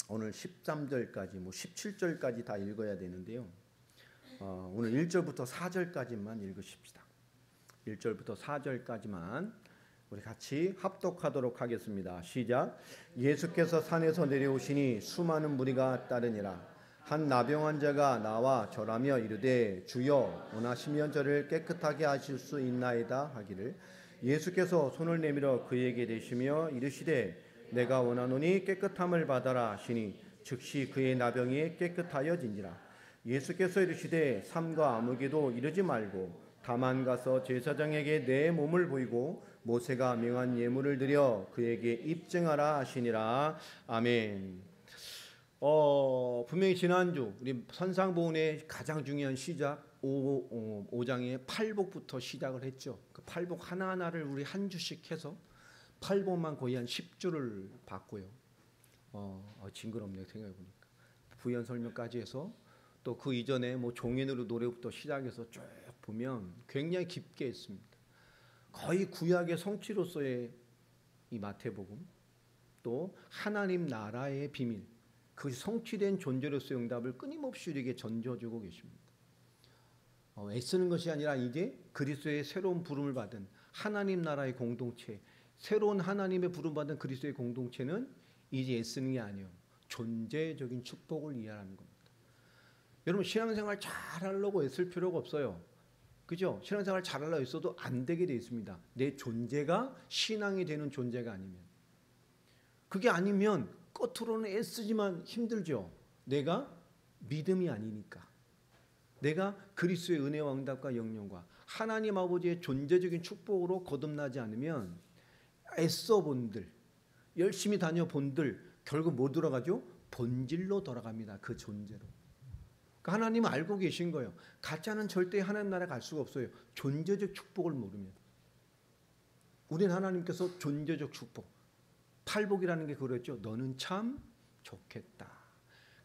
오늘 13절까지 17절까지 다 읽어야 되는데요. 오늘 1절부터 4절까지만 읽으십시다. 1절부터 4절까지만 우리 같이 합독하도록 하겠습니다. 시작. 예수께서 산에서 내려오시니 수많은 무리가 따르니라. 한 나병 자가 나와 절하며 이르되 주여 원하시면 저를 깨끗하게 하실 수 있나이다 하기를 예수께서 손을 내밀어 그에게 대시며 이르시되 내가 원하노니 깨끗함을 받아라 하시니 즉시 그의 나병이 깨끗하여지니라. 예수께서 이르시되 삼가 아무에게도 이르지 말고 다만 가서 제사장에게 내 몸을 보이고 모세가 명한 예물을 드려 그에게 입증하라 하시니라. 아멘. 분명히 지난주 우리 선상보훈의 가장 중요한 시작 5장의 팔복부터 시작을 했죠. 그 팔복 하나하나를 우리 한 주씩 해서 팔복만 거의 한 10주를 봤고요. 징그럽네요. 생각해보니까 부연 설명까지 해서 또 그 이전에 종인으로 노래부터 시작해서 쭉 보면 굉장히 깊게 했습니다. 거의 구약의 성취로서의 이 마태복음, 또 하나님 나라의 비밀, 그 성취된 존재로서의 응답을 끊임없이 우리에게 전져주고 계십니다. 애쓰는 것이 아니라 이제 그리스도의 새로운 부름을 받은 하나님 나라의 공동체, 새로운 하나님의 부름받은 그리스도의 공동체는 이제 애쓰는 게 아니에요. 존재적인 축복을 이해하는 겁니다. 여러분 신앙생활 잘하려고 애쓸 필요가 없어요. 그죠? 신앙생활 잘하려고 애써도 안 되게 돼 있습니다. 내 존재가 신앙이 되는 존재가 아니면. 그게 아니면 겉으로는 애쓰지만 힘들죠. 내가 믿음이 아니니까. 내가 그리스도의 은혜와 응답과 영령과 하나님 아버지의 존재적인 축복으로 거듭나지 않으면 애써 본들, 열심히 다녀본들 결국 뭐 돌아가죠? 본질로 돌아갑니다. 그 존재로. 그러니까 하나님은 알고 계신 거예요. 가짜는 절대 하나님 나라에 갈 수가 없어요. 존재적 축복을 모르면. 우린 하나님께서 존재적 축복, 팔복이라는 게 그랬죠. 너는 참 좋겠다.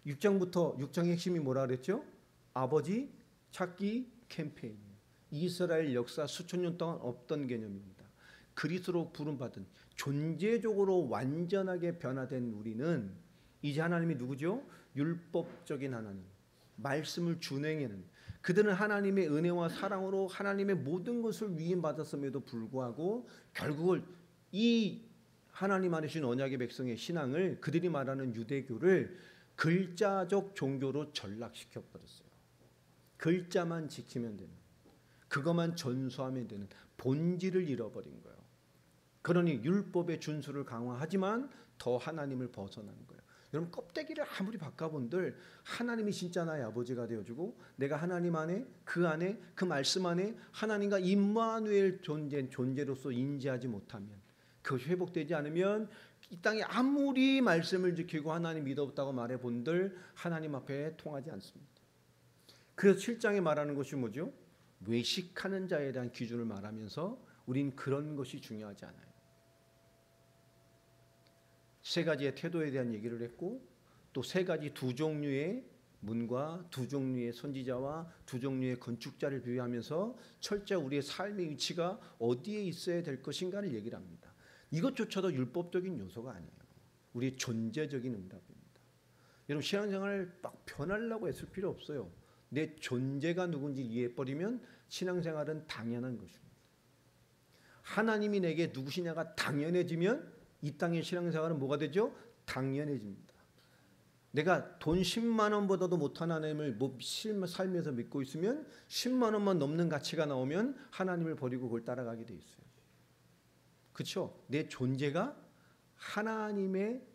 6장의 핵심이 뭐라 그랬죠? 아버지 찾기 캠페인이에요. 이스라엘 역사 수천 년 동안 없던 개념입니다. 그리스도로 부름받은 존재적으로 완전하게 변화된 우리는 이제 하나님이 누구죠? 율법적인 하나님, 말씀을 준행하는, 그들은 하나님의 은혜와 사랑으로 하나님의 모든 것을 위임받았음에도 불구하고 결국은 이 하나님 안에 주신 언약의 백성의 신앙을, 그들이 말하는 유대교를 글자적 종교로 전락시켜 버렸어요. 글자만 지키면 되는, 그것만 전수하면 되는 본질을 잃어버린 거예요. 그러니 율법의 준수를 강화하지만 더 하나님을 벗어나는 거예요. 여러분 껍데기를 아무리 바꿔본들 하나님이 진짜 나의 아버지가 되어주고 내가 하나님 안에 그 말씀 안에 하나님과 임마누엘 존재로서 인지하지 못하면, 그것이 회복되지 않으면 이 땅에 아무리 말씀을 지키고 하나님 믿었다고 말해본들 하나님 앞에 통하지 않습니다. 그래서 7장에 말하는 것이 뭐죠? 외식하는 자에 대한 기준을 말하면서 우린 그런 것이 중요하지 않아요. 세 가지의 태도에 대한 얘기를 했고, 또 세 가지 두 종류의 문과 두 종류의 선지자와 두 종류의 건축자를 비유하면서 철저히 우리의 삶의 위치가 어디에 있어야 될 것인가를 얘기를 합니다. 이것조차도 율법적인 요소가 아니에요. 우리의 존재적인 응답입니다. 여러분 신앙생활을 막 변하려고 애쓸 필요 없어요. 내 존재가 누군지 이해해버리면 신앙생활은 당연한 것입니다. 하나님이 내게 누구시냐가 당연해지면 이 땅의 신앙생활은 뭐가 되죠? 당연해집니다. 내가 돈 10만 원보다도 못한 하나님을 삶에서 믿고 있으면 10만 원만 넘는 가치가 나오면 하나님을 버리고 그걸 따라가게 돼 있어요. 그렇죠? 내 존재가 하나님의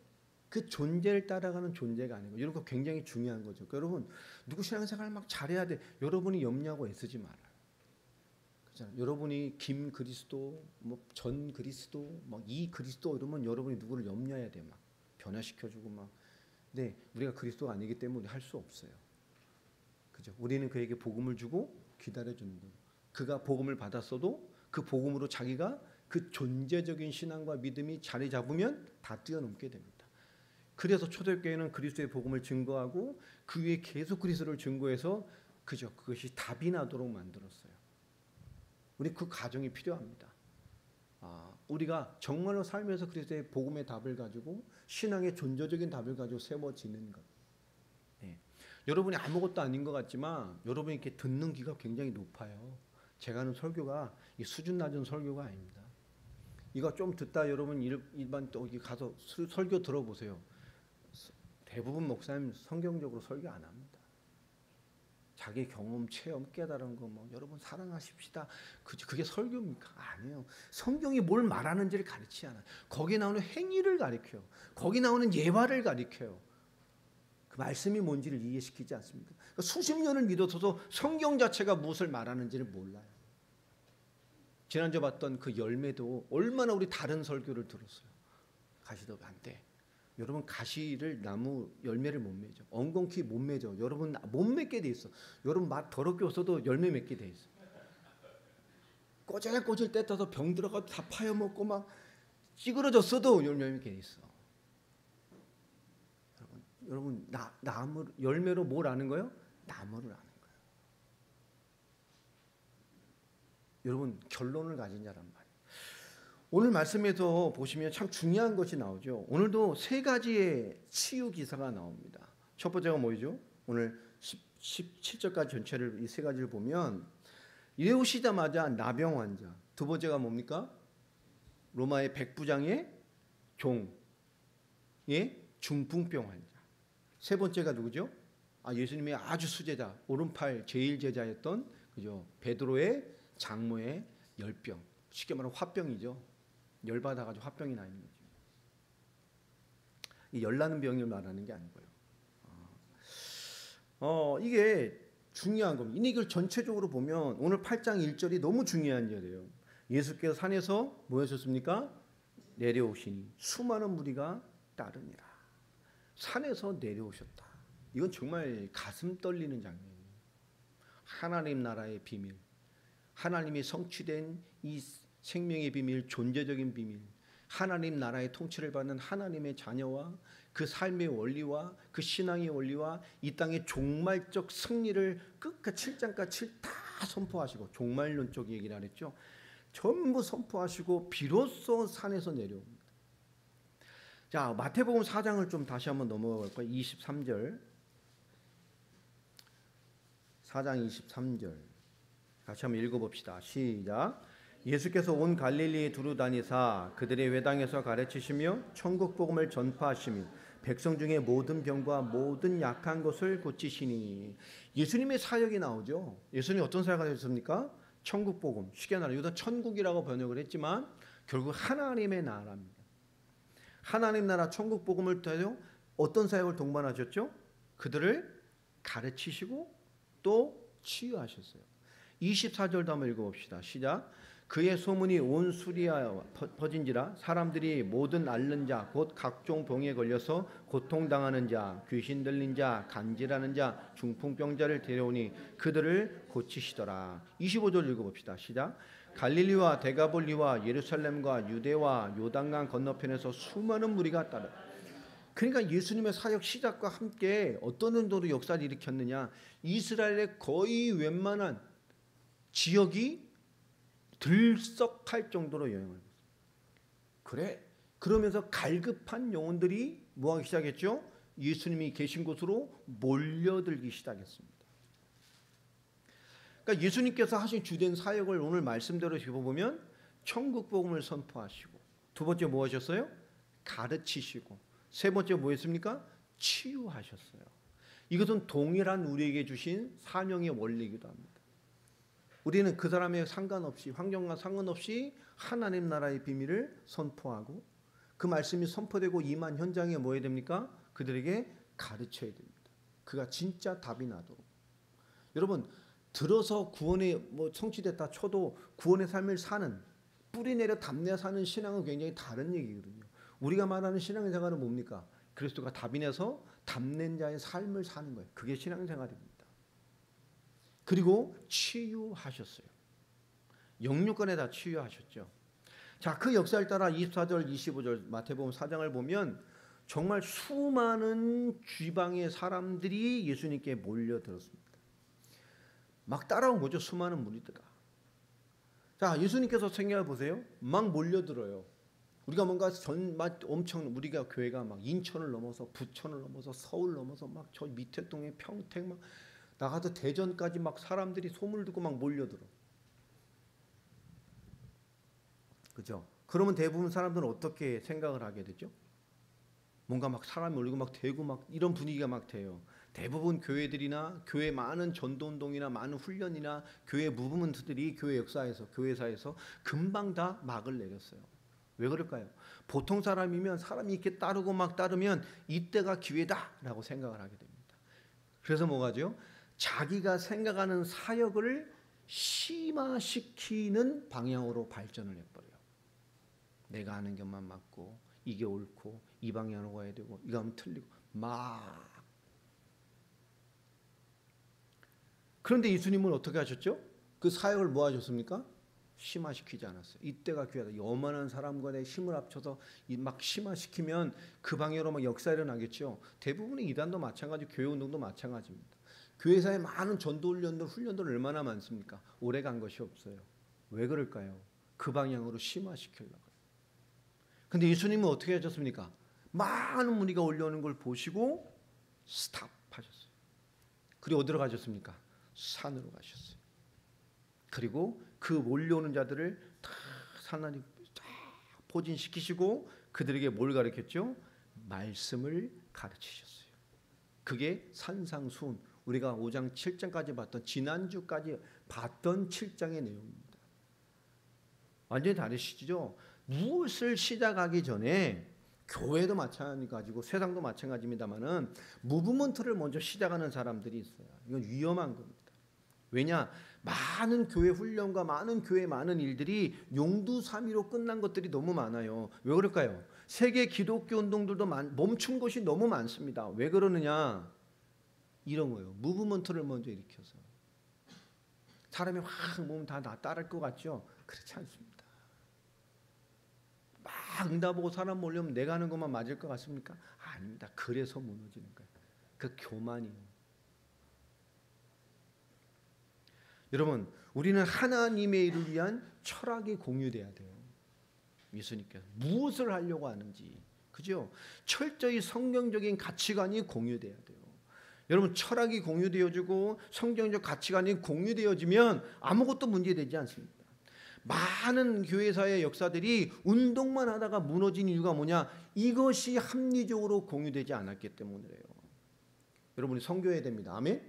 그 존재를 따라가는 존재가 아니고, 이런 거 굉장히 중요한 거죠. 그러니까 여러분 누구 신앙생활 막 잘해야 돼, 여러분이 염려하고 애쓰지 말아요. 그렇잖아요. 여러분이 김 그리스도, 전 그리스도, 이 그리스도 이러면 여러분이 누구를 염려해야 돼, 막 변화시켜주고 막. 근데 우리가 그리스도가 아니기 때문에 우리 할 수 없어요. 그죠? 우리는 그에게 복음을 주고 기다려주는 거예요. 그가 복음을 받았어도 그 복음으로 자기가 그 존재적인 신앙과 믿음이 자리 잡으면 다 뛰어넘게 됩니다. 그래서 초대교회는 그리스도의 복음을 증거하고 그 위에 계속 그리스도를 증거해서 그것이 답이 나도록 만들었어요. 우리 그 과정이 필요합니다. 우리가 정말로 살면서 그리스도의 복음의 답을 가지고 신앙의 존재적인 답을 가지고 세워지는 것. 네. 여러분이 아무것도 아닌 것 같지만 여러분이 이렇게 듣는 귀가 굉장히 높아요. 제가 하는 설교가 수준 낮은 설교가 아닙니다. 이거 좀 듣다 여러분 일반 또 가서 설교 들어보세요. 대부분 목사님 성경적으로 설교 안 합니다. 자기 경험, 체험, 깨달은 거 여러분 사랑하십시다. 그게 설교입니까? 아니에요. 성경이 뭘 말하는지를 가르치지 않아요. 거기 나오는 행위를 가르쳐요. 거기 나오는 예화를 가르쳐요. 그 말씀이 뭔지를 이해시키지 않습니까? 그러니까 수십 년을 믿어서도 성경 자체가 무엇을 말하는지를 몰라요. 지난주에 봤던 그 열매도 얼마나 우리 다른 설교를 들었어요. 가시도 안 돼. 여러분 가시를 나무 열매를 못 맺어. 엉겅퀴 못 맺어. 여러분 못 맺게 돼 있어. 여러분 맛 더럽게 없어도 열매 맺게 돼 있어. 꼬질꼬질 떼떠서 병 들어가 다 파여먹고 막 찌그러졌어도 열매 맺게 돼 있어. 여러분 나무 열매로 뭘 아는 거예요? 나무를 아는 거예요. 여러분 결론을 가진 자란 말이에요. 오늘 말씀에서 보시면 참 중요한 것이 나오죠. 오늘도 세 가지의 치유 기사가 나옵니다. 첫 번째가 뭐죠? 오늘 17절까지 전체를 이 세 가지를 보면 이래오시자마자 나병 환자. 두 번째가 뭡니까? 로마의 백부장의 종의 중풍병 환자. 세 번째가 누구죠? 예수님의 아주 수제자, 오른팔 제일 제자였던 그죠? 베드로의 장모의 열병. 쉽게 말하면 화병이죠. 열받아가지고 화병이 나 있는 거죠. 이 열나는 병을 말하는 게 아니고요. 이게 중요한 겁니다. 이걸 전체적으로 보면 오늘 8장 1절이 너무 중요한 절이에요. 예수께서 산에서 뭐 하셨습니까? 내려오시니 수많은 무리가 따르니라. 산에서 내려오셨다. 이건 정말 가슴 떨리는 장면이에요. 하나님 나라의 비밀, 하나님이 성취된 이 생명의 비밀, 존재적인 비밀, 하나님 나라의 통치를 받는 하나님의 자녀와 그 삶의 원리와 그 신앙의 원리와 이 땅의 종말적 승리를 끝까지 7장까지 7 다 선포하시고, 종말론적 얘기를 안 했죠. 전부 선포하시고 비로소 산에서 내려옵니다. 자, 마태복음 4장을 좀 다시 한번 넘어가 볼까요? 23절. 4장 23절. 같이 한번 읽어봅시다. 시작. 예수께서 온 갈릴리에 두루 다니사 그들의 회당에서 가르치시며 천국 복음을 전파하시며 백성 중에 모든 병과 모든 약한 것을 고치시니. 예수님의 사역이 나오죠. 예수님이 어떤 사역을 하셨습니까? 천국 복음, 쉽게 말하면 이건 천국이라고 번역을 했지만 결국 하나님의 나라입니다. 하나님 나라 천국 복음을 통해서 어떤 사역을 동반하셨죠? 그들을 가르치시고 또 치유하셨어요. 24절도 한번 읽어봅시다. 시작. 그의 소문이 온 수리아에 퍼진지라 사람들이 모든 앓는 자 곧 각종 병에 걸려서 고통당하는 자, 귀신 들린 자, 간질하는 자, 중풍병자를 데려오니 그들을 고치시더라. 25절 읽어봅시다. 시작. 갈릴리와 데가볼리와 예루살렘과 유대와 요단강 건너편에서 수많은 무리가 따라. 그러니까 예수님의 사역 시작과 함께 어떤 정도로 역사를 일으켰느냐. 이스라엘의 거의 웬만한 지역이 들썩할 정도로 여행을 했어요. 그래? 그러면서 갈급한 영혼들이 뭐하기 시작했죠? 예수님이 계신 곳으로 몰려들기 시작했습니다. 그러니까 예수님께서 하신 주된 사역을 오늘 말씀대로 짚어보면 천국 복음을 선포하시고, 두 번째 뭐 하셨어요? 가르치시고, 세 번째 뭐 했습니까? 치유하셨어요. 이것은 동일한 우리에게 주신 사명의 원리이기도 합니다. 우리는 그 사람의 상관없이, 환경과 상관없이 하나님 나라의 비밀을 선포하고 그 말씀이 선포되고 임한 현장에 뭐 해야 됩니까? 그들에게 가르쳐야 됩니다. 그가 진짜 답이 나도록. 여러분, 들어서 구원이 뭐 성취됐다 쳐도 구원의 삶을 사는, 뿌리 내려 담내 사는 신앙은 굉장히 다른 얘기거든요. 우리가 말하는 신앙생활은 뭡니까? 그리스도가 답이 내서 담낸 자의 삶을 사는 거예요. 그게 신앙생활입니다. 그리고 치유하셨어요. 영육간에 다 치유하셨죠. 자, 그 역사를 따라 24절, 25절 마태복음 4장을 보면 정말 수많은 지방의 사람들이 예수님께 몰려들었습니다. 막 따라온 거죠. 수많은 무리들아. 자, 예수님께서 생각해 보세요. 막 몰려들어요. 우리가 뭔가 엄청 우리가 교회가 막 인천을 넘어서 부천을 넘어서 서울 넘어서 막 저 밑에 동에 평택 막 나가서 대전까지 막 사람들이 소문을 듣고 막 몰려들어. 그죠? 그러면 대부분 사람들은 어떻게 생각을 하게 되죠? 뭔가 막 사람이 몰리고 막 되고 막 이런 분위기가 막 돼요. 대부분 교회들이나 교회 많은 전도운동이나 많은 훈련이나 교회 무브먼트들이 교회 역사에서 교회사에서 금방 다 막을 내렸어요. 왜 그럴까요? 보통 사람이면 사람이 이렇게 따르고 막 따르면 이때가 기회다라고 생각을 하게 됩니다. 그래서 뭐가죠? 자기가 생각하는 사역을 심화시키는 방향으로 발전을 해버려요. 내가 아는 것만 맞고 이게 옳고 이 방향으로 가야 되고 이거 하면 틀리고 막. 그런데 예수님은 어떻게 하셨죠? 그 사역을 뭐 하셨습니까? 심화시키지 않았어요. 이때가 기회다. 요만한 사람과의 힘을 합쳐서 막 심화시키면 그 방향으로 막 역사 일어나겠죠. 대부분의 이단도 마찬가지, 교회 운동도 마찬가지입니다. 교회사에 많은 전도 훈련들 얼마나 많습니까? 오래 간 것이 없어요. 왜 그럴까요? 그 방향으로 심화시키려고요. 근데 예수님은 어떻게 하셨습니까? 많은 무리가 올려오는 걸 보시고 스탑하셨어요. 그리고 어디로 가셨습니까? 산으로 가셨어요. 그리고 그 몰려오는 자들을 다 산안에 다 포진시키시고 그들에게 뭘 가르쳤죠? 말씀을 가르치셨어요. 그게 산상수훈, 우리가 5장 7장까지 봤던 지난주까지 봤던 7장의 내용입니다. 완전히 다르시죠? 무엇을 시작하기 전에 교회도 마찬가지고 세상도 마찬가지입니다만은 무브먼트를 먼저 시작하는 사람들이 있어요. 이건 위험한 겁니다. 왜냐? 많은 교회 훈련과 많은 교회 많은 일들이 용두사미로 끝난 것들이 너무 많아요. 왜 그럴까요? 세계 기독교 운동들도 멈춘 것이 너무 많습니다. 왜 그러느냐? 이런 거예요. 무브먼트를 먼저 일으켜서 사람이 확 몸 다 따를 것 같죠? 그렇지 않습니다. 막 응답하고 사람 몰려면 내가 하는 것만 맞을 것 같습니까? 아닙니다. 그래서 무너지는 거예요. 그 교만이에요. 여러분, 우리는 하나님의 일을 위한 철학이 공유돼야 돼요. 예수님께서 무엇을 하려고 하는지, 그죠? 철저히 성경적인 가치관이 공유돼야 돼요. 여러분, 철학이 공유되어지고 성경적 가치관이 공유되어지면 아무것도 문제되지 않습니다. 많은 교회사의 역사들이 운동만 하다가 무너진 이유가 뭐냐? 이것이 합리적으로 공유되지 않았기 때문이에요. 여러분이 선교해야 됩니다. 아멘?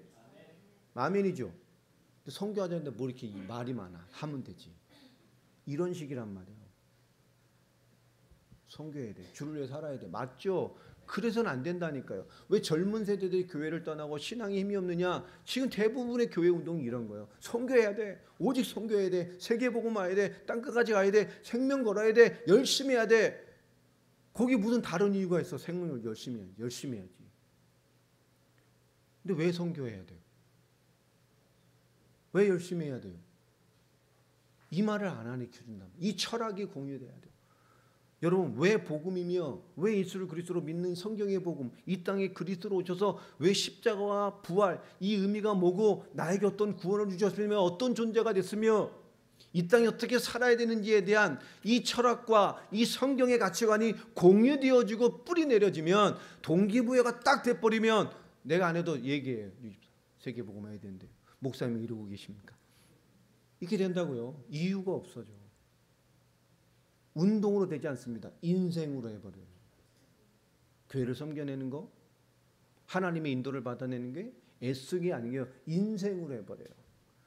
아멘이죠. 선교하자는데 뭐 이렇게 말이 많아. 하면 되지. 이런 식이란 말이에요. 선교해야 돼. 주를 위해 살아야 돼. 맞죠? 그래서는 안 된다니까요. 왜 젊은 세대들이 교회를 떠나고 신앙에 힘이 없느냐? 지금 대부분의 교회 운동이 이런 거예요. 선교해야 돼. 오직 선교해야 돼. 세계복음 와야 돼. 땅끝까지 가야 돼. 생명 걸어야 돼. 열심히 해야 돼. 거기 무슨 다른 이유가 있어. 생명을 열심히 해야지. 근데 왜 선교해야 돼요? 왜 열심히 해야 돼요? 이 말을 안 가르쳐준다. 이 철학이 공유돼야 돼요. 여러분, 왜 복음이며 왜 예수를 그리스도로 믿는 성경의 복음, 이 땅에 그리스도로 오셔서 왜 십자가와 부활, 이 의미가 뭐고 나에게 어떤 구원을 주셨으며 어떤 존재가 됐으며 이 땅에 어떻게 살아야 되는지에 대한 이 철학과 이 성경의 가치관이 공유되어지고 뿌리 내려지면 동기부여가 딱 돼버리면 내가 안 해도 얘기해요. 세계복음 해야 되는데 목사님이 이러고 계십니까? 이렇게 된다고요. 이유가 없어져. 운동으로 되지 않습니다. 인생으로 해버려요. 교회를 섬겨내는 거, 하나님의 인도를 받아내는 게 애쓰기 아니에요. 인생으로 해버려요.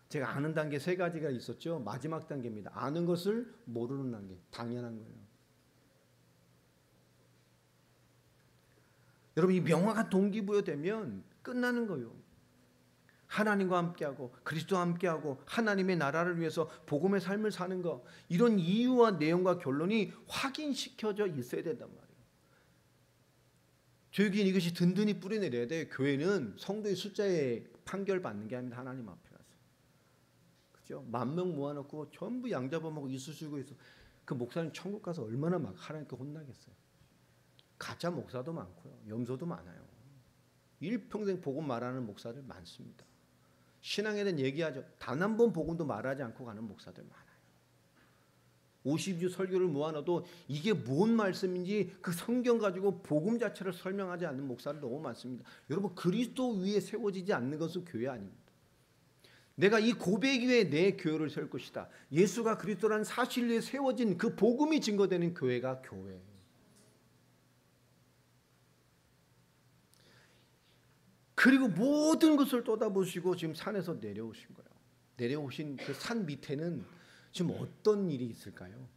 제가 아는 단계 3가지가 있었죠. 마지막 단계입니다. 아는 것을 모르는 단계. 당연한 거예요. 여러분, 이 명확한 동기부여 되면 끝나는 거예요. 하나님과 함께하고 그리스도와 함께하고 하나님의 나라를 위해서 복음의 삶을 사는 것, 이런 이유와 내용과 결론이 확인시켜져 있어야 된단 말이에요. 교육인 이것이 든든히 뿌리내려야 돼. 교회는 성도의 숫자에 판결받는 게 아니라 하나님 앞에 가서, 그죠? 10,000명 모아놓고 전부 양 잡아먹고 이쑤시고 있어. 그 목사님 천국 가서 얼마나 막 하나님께 혼나겠어요. 가짜 목사도 많고요, 염소도 많아요. 일평생 복음 말하는 목사들 많습니다. 신앙에 대한 얘기하죠. 단 한 번 복음도 말하지 않고 가는 목사들 많아요. 50주 설교를 모아놔도 이게 뭔 말씀인지 그 성경 가지고 복음 자체를 설명하지 않는 목사들 너무 많습니다. 여러분, 그리스도 위에 세워지지 않는 것은 교회 아닙니다. 내가 이 고백 위에 내 교회를 세울 것이다. 예수가 그리스도라는 사실 위에 세워진 그 복음이 증거되는 교회가 교회예요. 그리고 모든 것을 쏟아부으시고 지금 산에서 내려오신 거예요. 내려오신 그 산 밑에는 지금 어떤 일이 있을까요?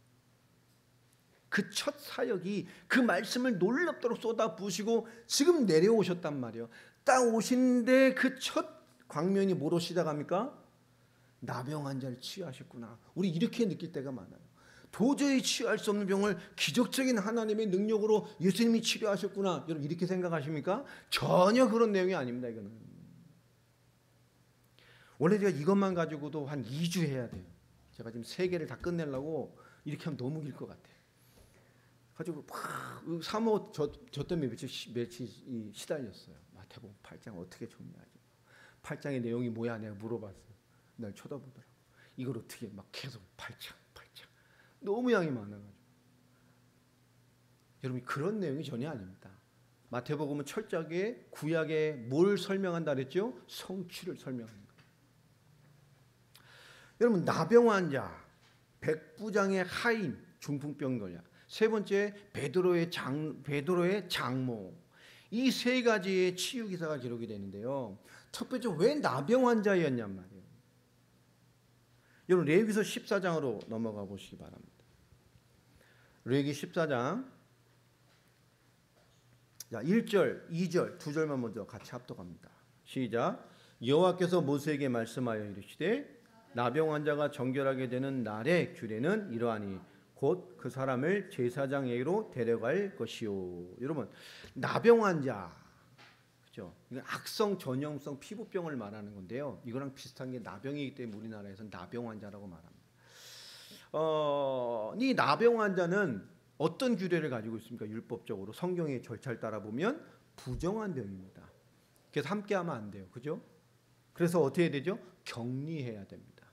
그 첫 사역이 그 말씀을 놀랍도록 쏟아부으시고 지금 내려오셨단 말이에요. 딱 오신데 그 첫 광명이 뭐로 시작합니까? 나병 환자를 치유하셨구나. 우리 이렇게 느낄 때가 많아요. 도저히 치유할 수 없는 병을 기적적인 하나님의 능력으로 예수님이 치료하셨구나. 여러분 이렇게 생각하십니까? 전혀 그런 내용이 아닙니다. 이거는 원래 제가 이것만 가지고도 한 2주 해야 돼요. 제가 지금 3개를 다 끝내려고 이렇게 하면 너무 길 것 같아요. 가지고 막 사모 저 때문에 며칠 시달렸어요. 마태복음 8장 어떻게 정리하지? 8장의 내용이 뭐야? 내가 물어봤어요. 날 쳐다보더라고. 이걸 어떻게 막 계속 8장 너무 양이 많아가지고. 여러분 그런 내용이 전혀 아닙니다. 마태복음은 철저하게 구약에 뭘 설명한다 그랬죠? 성취를 설명하는 거예요. 여러분 나병 환자, 백부장의 하인, 중풍병 걸려. 세 번째 베드로의 장모. 이 세 가지의 치유 기사가 기록이 되는데요. 첫 번째 왜 나병 환자였냔 말이에요. 여러분 레위기서 14장으로 넘어가 보시기 바랍니다. 레위기 14장 1절, 2절, 2절만 먼저 같이 합독합니다. 시작. 여호와께서 모세에게 말씀하여 이르시되 나병 환자가 정결하게 되는 날의 규례는 이러하니 곧 그 사람을 제사장에게로 데려갈 것이요. 여러분 나병 환자, 그죠? 이건 악성 전염성 피부병을 말하는 건데요. 이거랑 비슷한 게 나병이기 때문에 우리나라에서는 나병 환자라고 말합니다. 이 나병 환자는 어떤 규례를 가지고 있습니까? 율법적으로 성경의 절차를 따라 보면 부정한 병입니다. 그래서 함께하면 안 돼요, 그죠? 그래서 어떻게 해야 되죠? 격리해야 됩니다.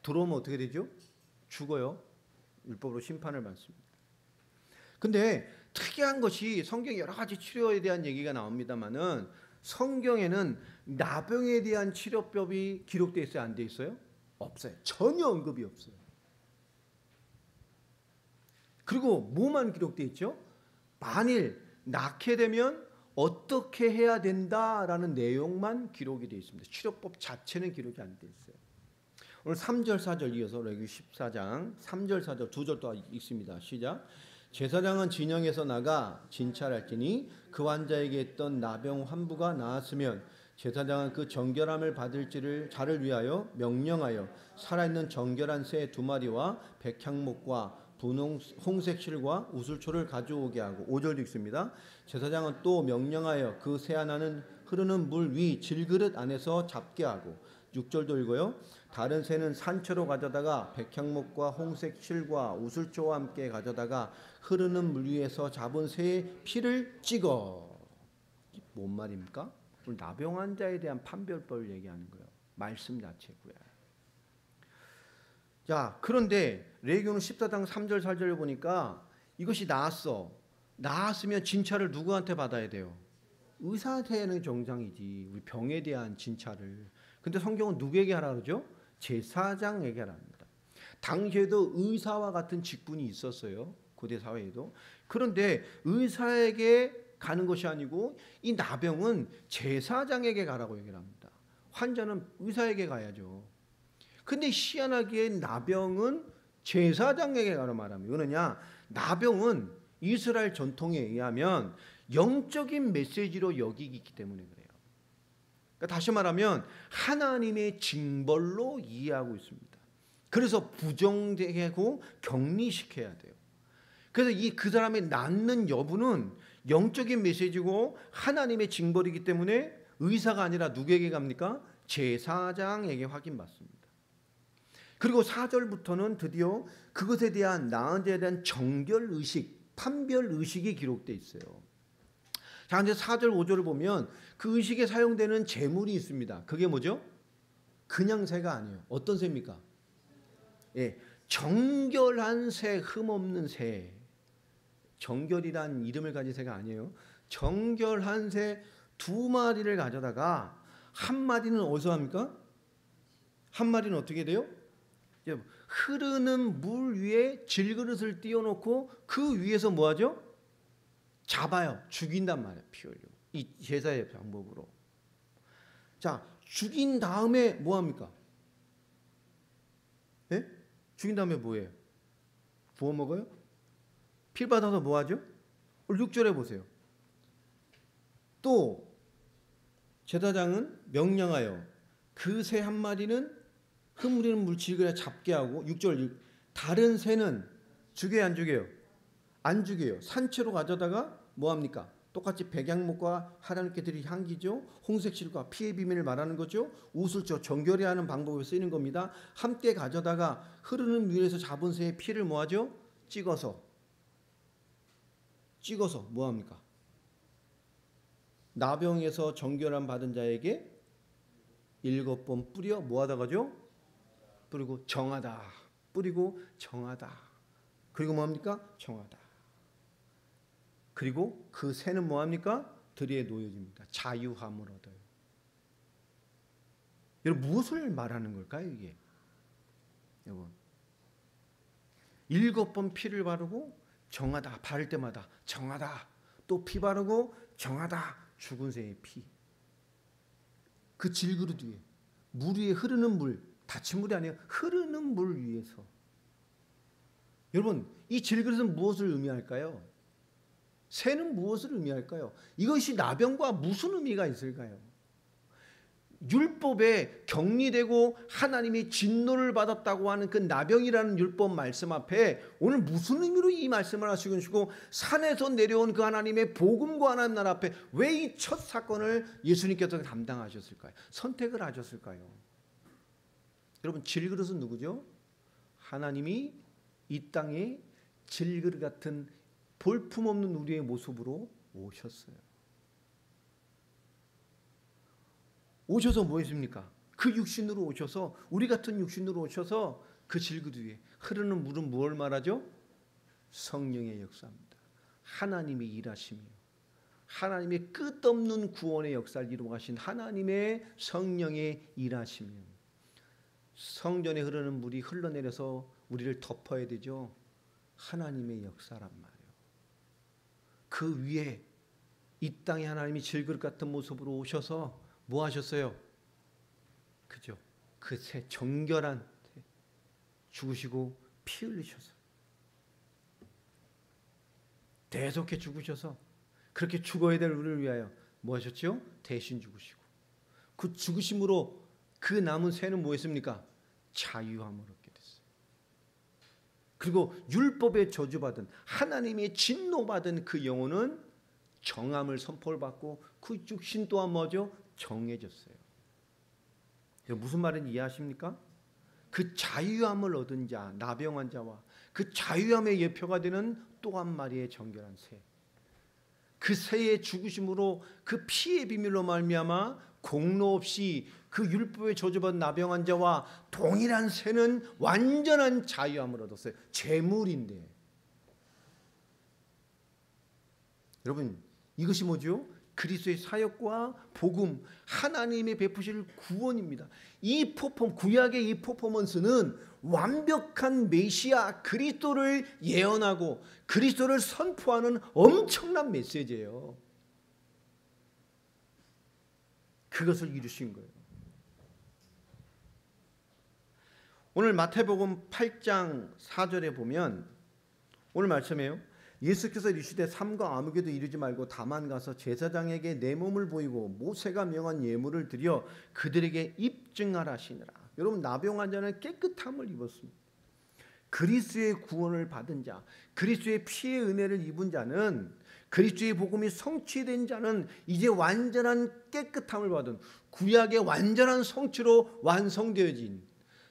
들어오면 어떻게 되죠? 죽어요. 율법으로 심판을 받습니다. 근데 특이한 것이 성경에 여러 가지 치료에 대한 얘기가 나옵니다만은 성경에는 나병에 대한 치료법이 기록되어 있어요? 안 돼 있어요? 없어요. 전혀 언급이 없어요. 그리고 뭐만 기록되어 있죠? 만일 낳게 되면 어떻게 해야 된다라는 내용만 기록이 되어 있습니다. 치료법 자체는 기록이 안 되어 있어요. 오늘 3절 4절 이어서 레위기 14장 3절 4절 2절 또 있습니다. 시작. 제사장은 진영에서 나가 진찰할지니 그 환자에게 있던 나병 환부가 나았으면 제사장은 그 정결함을 받을지를 자를 위하여 명령하여 살아있는 정결한 새 2마리와 백향목과 분홍 홍색 실과 우슬초를 가져오게 하고 5절도 있습니다. 제사장은 또 명령하여 그 새 하나는 흐르는 물 위 질그릇 안에서 잡게 하고 6절도 읽어요. 다른 새는 산채로 가져다가 백향목과 홍색 실과 우슬초와 함께 가져다가 흐르는 물 위에서 잡은 새의 피를 찍어. 뭔 말입니까? 오늘 나병 환자에 대한 판별법을 얘기하는 거예요. 말씀 자체고요. 자, 그런데 레위기는 14장 3절 4절을 보니까 이것이 나았으면 진찰을 누구한테 받아야 돼요? 의사한테 하는 정상이지. 우리 병에 대한 진찰을. 근데 성경은 누구에게 하라 그러죠? 제사장에게 하랍니다. 당시에도 의사와 같은 직분이 있었어요. 고대 사회에도. 그런데 의사에게 가는 것이 아니고 이 나병은 제사장에게 가라고 얘기를 합니다. 환자는 의사에게 가야죠. 근데 희한하게 나병은 제사장에게 가라 말합니다. 왜냐냐? 나병은 이스라엘 전통에 의하면 영적인 메시지로 여기기 때문에 그래요. 그러니까 다시 말하면 하나님의 징벌로 이해하고 있습니다. 그래서 부정되고 격리시켜야 돼요. 그래서 그 사람의 낫는 여부는 영적인 메시지고 하나님의 징벌이기 때문에 의사가 아니라 누구에게 갑니까? 제사장에게 확인받습니다. 그리고 4절부터는 드디어 그것에 대한 나은 자에 대한 정결의식, 판별의식이 기록되어 있어요. 자, 이제 4절 5절을 보면 그 의식에 사용되는 제물이 있습니다. 그게 뭐죠? 그냥 새가 아니에요. 어떤 새입니까? 예, 정결한 새, 흠없는 새. 정결이란 이름을 가진 새가 아니에요. 정결한 새 2마리를 가져다가 한 마리는 어디서 합니까? 한 마리는 어떻게 돼요? 흐르는 물 위에 질그릇을 띄워놓고 그 위에서 뭐하죠? 잡아요. 죽인단 말이에요. 피 흘리고. 이 제사의 방법으로. 자, 죽인 다음에 뭐합니까? 예? 죽인 다음에 뭐예요? 구워 먹어요? 피 받아서 뭐하죠? 6절에 보세요. 또 제사장은 명령하여 그 새 한 마리는 흐물리는 물질그릇에 잡게 하고 6절 다른 새는 죽여요 안 죽여요? 안 죽여요. 산채로 가져다가 뭐합니까? 똑같이 백양목과 하나님께 드릴 향기죠. 홍색실과 피의 비밀을 말하는 거죠. 우슬죠. 정결히 하는 방법을 쓰이는 겁니다. 함께 가져다가 흐르는 물에서 잡은 새의 피를 뭐하죠? 찍어서 뭐합니까? 나병에서 정결함 받은 자에게 7번 뿌려 뭐하다 가죠? 뿌리고 정하다. 뿌리고 정하다. 그리고 뭐합니까? 정하다. 그리고 그 새는 뭐합니까? 들에 놓여집니다. 자유함을 얻어요. 여러분 무엇을 말하는 걸까요 이게? 여러분 7번 피를 바르고 정하다. 바를 때마다 정하다. 또 피 바르고 정하다. 죽은 새의 피. 그 질그릇 위에 물 위에 흐르는 물. 닫힌 물이 아니에요. 흐르는 물 위에서. 여러분 이 질그릇은 무엇을 의미할까요? 새는 무엇을 의미할까요? 이것이 나병과 무슨 의미가 있을까요? 율법에 격리되고 하나님이 진노를 받았다고 하는 그 나병이라는 율법 말씀 앞에 오늘 무슨 의미로 이 말씀을 하시고 계시고 산에서 내려온 그 하나님의 복음과 하나님 나라 앞에 왜 이 첫 사건을 예수님께서 담당하셨을까요? 선택을 하셨을까요? 여러분 질그릇은 누구죠? 하나님이 이 땅에 질그릇 같은 볼품없는 우리의 모습으로 오셨어요. 오셔서 뭐 했습니까? 그 육신으로 오셔서 우리 같은 육신으로 오셔서 그 질그릇 위에 흐르는 물은 무엇을 말하죠? 성령의 역사입니다. 하나님이 일하시며 하나님의 끝없는 구원의 역사를 이루어가신 하나님의 성령의 일하시며 성전에 흐르는 물이 흘러내려서 우리를 덮어야 되죠. 하나님의 역사란 말이에요. 그 위에 이 땅에 하나님이 질그릇 같은 모습으로 오셔서 뭐 하셨어요? 그죠? 그 새 정결한 새 죽으시고 피 흘리셔서 대속해 죽으셔서 그렇게 죽어야 될 우리를 위하여 뭐 하셨죠? 대신 죽으시고 그 죽으심으로 그 남은 새는 뭐 했습니까? 자유함을 얻게 됐어요. 그리고 율법에 저주받은 하나님의 진노받은 그 영혼은 정함을 선포를 받고 그 육신 또한 뭐죠? 정해졌어요. 무슨 말인지 이해하십니까? 그 자유함을 얻은 자, 나병한 자와 그 자유함의 예표가 되는 또 한 마리의 정결한 새. 그 새의 죽으심으로 그 피의 비밀로 말미암아 공로 없이 그 율법에 저주받은 나병한 자와 동일한 새는 완전한 자유함을 얻었어요. 재물인데. 여러분 이것이 뭐죠? 그리스도의 사역과 복음, 하나님의 베푸실 구원입니다. 이 구약의 이 퍼포먼스는 완벽한 메시아 그리스도를 예언하고 그리스도를 선포하는 엄청난 메시지예요. 그것을 이루신 거예요. 오늘 마태복음 8장 4절에 보면 오늘 말씀이에요. 예수께서 이르시되 삼가 아무개도 이르지 말고 다만 가서 제사장에게 내 몸을 보이고 모세가 명한 예물을 드려 그들에게 입증하라 하시니라. 여러분 나병한 자는 깨끗함을 입었습니다. 그리스도의 구원을 받은 자, 그리스도의 피의 은혜를 입은 자는 그리스도의 복음이 성취된 자는 이제 완전한 깨끗함을 받은 구약의 완전한 성취로 완성되어진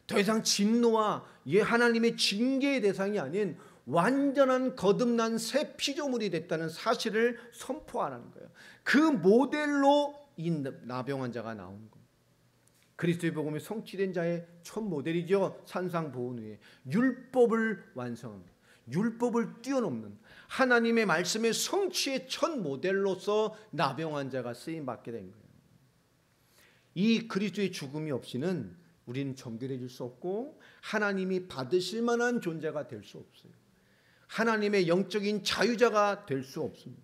더 이상 진노와 하나님의 징계의 대상이 아닌 완전한 거듭난 새 피조물이 됐다는 사실을 선포하라는 거예요. 그 모델로 이 나병 환자가 나온 겁니다. 그리스도의 복음이 성취된 자의 첫 모델이죠. 산상보훈 후에 율법을 완성합니다. 율법을 뛰어넘는 하나님의 말씀의 성취의 첫 모델로서 나병 환자가 쓰임 받게 된 거예요. 이 그리스도의 죽음이 없이는 우리는 정결해질 수 없고 하나님이 받으실 만한 존재가 될 수 없어요. 하나님의 영적인 자유자가 될 수 없습니다.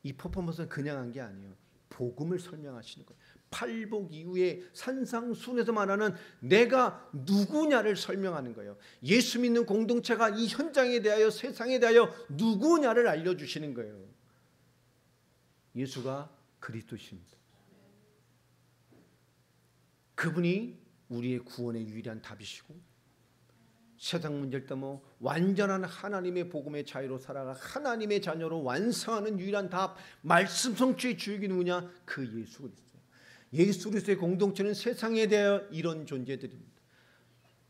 이 퍼포먼스는 그냥 한 게 아니에요. 복음을 설명하시는 거예요. 팔복 이후에 산상순에서 말하는 내가 누구냐를 설명하는 거예요. 예수 믿는 공동체가 이 현장에 대하여 세상에 대하여 누구냐를 알려주시는 거예요. 예수가 그리스도십니다. 그분이 우리의 구원의 유일한 답이시고 세상 문제를 떠나 완전한 하나님의 복음의 자유로 살아가 하나님의 자녀로 완성하는 유일한 답, 말씀 성취의 주역이 누구냐? 그 예수 그리스도. 예수 그리스도의 공동체는 세상에 대하여 이런 존재들입니다.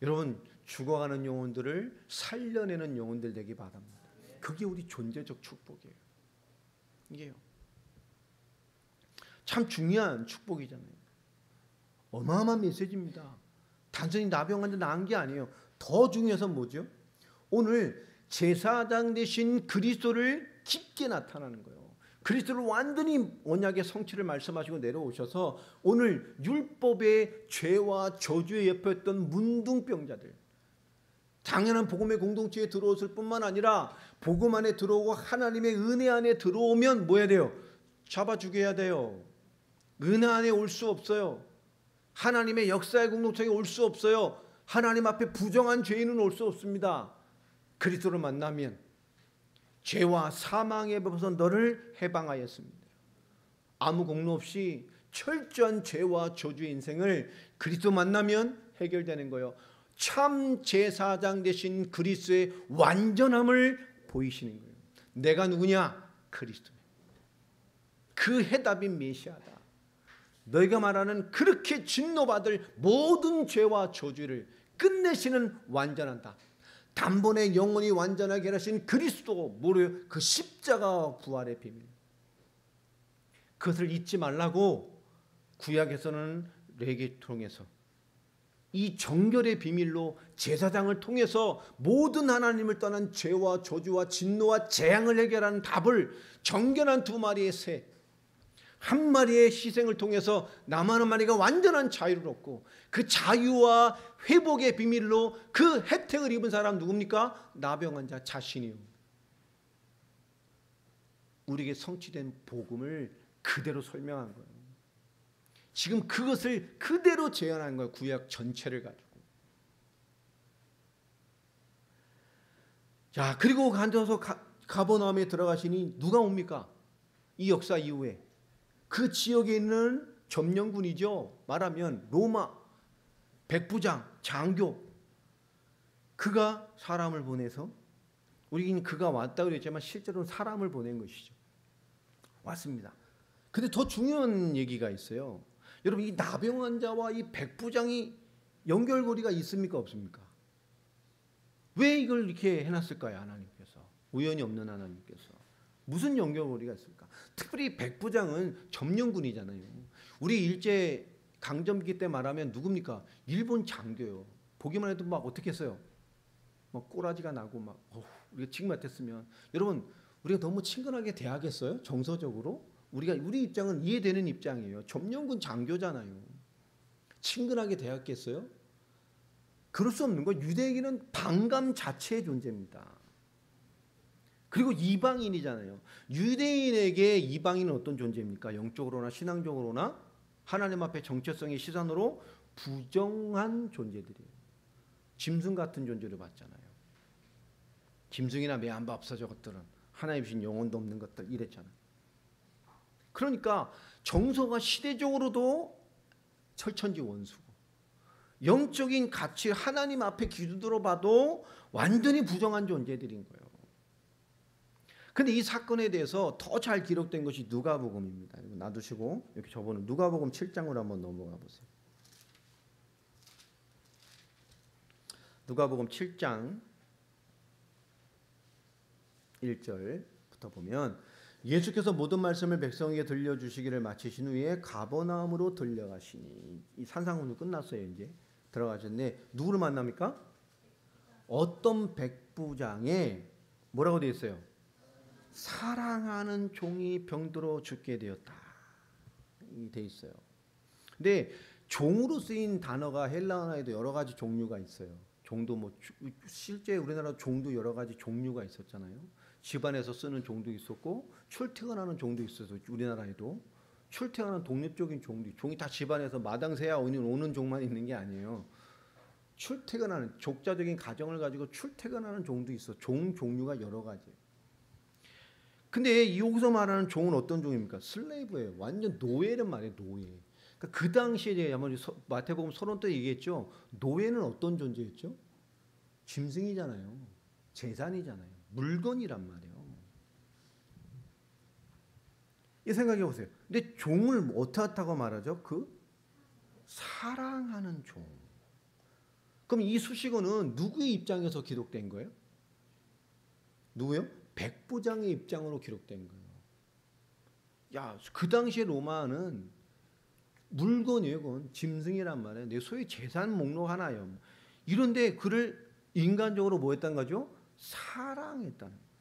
여러분, 죽어가는 영혼들을 살려내는 영혼들 되기 바랍니다. 그게 우리 존재적 축복이에요. 이게요. 참 중요한 축복이잖아요. 어마어마한 메시지입니다. 단순히 나병 환자 나은 게 아니에요. 더 중요해서 뭐죠? 오늘 제사장 되신 그리스도를 깊게 나타나는 거예요. 그리스도를 완전히 언약의 성취를 말씀하시고 내려오셔서 오늘 율법의 죄와 저주에 엮였던 문둥병자들, 당연한 복음의 공동체에 들어왔을 뿐만 아니라 복음 안에 들어오고 하나님의 은혜 안에 들어오면 뭐 해야 돼요? 잡아 죽여야 돼요. 은혜 안에 올 수 없어요. 하나님의 역사의 공동체에 올 수 없어요. 하나님 앞에 부정한 죄인은 올 수 없습니다. 그리스도를 만나면 죄와 사망의 법에서 너를 해방하였습니다. 아무 공로 없이 철저한 죄와 저주의 인생을 그리스도 만나면 해결되는 거예요. 참 제사장 되신 그리스도의 완전함을 보이시는 거예요. 내가 누구냐? 그리스도. 그 해답이 메시아다. 너희가 말하는 그렇게 진노받을 모든 죄와 저주를 끝내시는 완전한 답. 단번에 영원히 완전하게 하신 그리스도, 뭐래요? 그 십자가 부활의 비밀. 그것을 잊지 말라고 구약에서는 레위기 통해서 이 정결의 비밀로 제사장을 통해서 모든 하나님을 떠난 죄와 저주와 진노와 재앙을 해결하는 답을 정결한 두 마리의 새, 한 마리의 희생을 통해서 나만 한 마리가 완전한 자유를 얻고 그 자유와 회복의 비밀로 그 혜택을 입은 사람 누굽니까? 나병 환자 자신이요. 우리에게 성취된 복음을 그대로 설명한 거예요. 지금 그것을 그대로 재현한 거예요. 구약 전체를 가지고. 자, 그리고 간져서 가버나움에 들어가시니 누가 옵니까? 이 역사 이후에 그 지역에 있는 점령군이죠. 말하면 로마 백부장, 장교, 그가 사람을 보내서, 우리는 그가 왔다 그랬지만 실제로는 사람을 보낸 것이죠. 왔습니다. 근데 더 중요한 얘기가 있어요. 여러분, 이 나병 환자와 이 백부장이 연결고리가 있습니까? 없습니까? 왜 이걸 이렇게 해놨을까요? 하나님께서. 우연히 없는 하나님께서. 무슨 연결고리가 있을까? 특별히 백부장은 점령군이잖아요. 우리 일제 강점기 때 말하면 누굽니까? 일본 장교요. 보기만 해도 막 어떻게 했어요? 막 꼬라지가 나고 막 우리가 지금 같았으면, 여러분, 우리가 너무 친근하게 대하겠어요? 정서적으로? 우리 입장은 이해되는 입장이에요. 점령군 장교잖아요. 친근하게 대했겠어요? 그럴 수 없는 거. 유대인은 반감 자체의 존재입니다. 그리고 이방인이잖아요. 유대인에게 이방인은 어떤 존재입니까? 영적으로나 신앙적으로나 하나님 앞에 정체성의 시선으로 부정한 존재들이에요. 짐승 같은 존재를 봤잖아요. 짐승이나 매 안 밥사 저것들은 하나님 주신 영혼도 없는 것들 이랬잖아요. 그러니까 정서가 시대적으로도 철천지 원수고 영적인 가치 하나님 앞에 기준으로 봐도 완전히 부정한 존재들인 거예요. 근데 이 사건에 대해서 더 잘 기록된 것이 누가복음입니다. 이거 놔두시고 이렇게 저번에 누가복음 7장으로 한번 넘어가 보세요. 누가복음 7장 1절부터 보면 예수께서 모든 말씀을 백성에게 들려주시기를 마치신 후에 가버나움으로 들려가시니 이 산상운동 끝났어요. 이제 들어가셨네. 누구를 만납니까? 어떤 백부장에 뭐라고 되어 있어요? 사랑하는 종이 병들어 죽게 되었다. 이 돼 있어요. 근데 종으로 쓰인 단어가 헬라어에도 여러 가지 종류가 있어요. 종도 뭐 실제 우리나라 종도 여러 가지 종류가 있었잖아요. 집안에서 쓰는 종도 있었고 출퇴근하는 종도 있어서 우리나라에도 출퇴근하는 독립적인 종도, 종이 다 집안에서 마당새야 오는 종만 있는 게 아니에요. 출퇴근하는 족자적인 가정을 가지고 출퇴근하는 종도 있어. 종 종류가 여러 가지. 근데 여기서 말하는 종은 어떤 종입니까? 슬레이브예요. 완전 노예란 말이에요. 노예. 그러니까 그 당시에 마태복음 서론 때 얘기했죠. 노예는 어떤 존재였죠? 짐승이잖아요. 재산이잖아요. 물건이란 말이에요. 이 생각해 보세요. 근데 종을 어떻다고 말하죠? 사랑하는 종. 그럼 이 수식어는 누구의 입장에서 기록된 거예요? 누구요? 백부장의 입장으로 기록된 거예요. 야, 그 당시에 로마는 물건이에요. 그건 짐승이란 말이에요. 내 소유의 재산 목록 하나예요. 이런데 그를 인간적으로 뭐 했다는 거죠? 사랑했다는 거예요.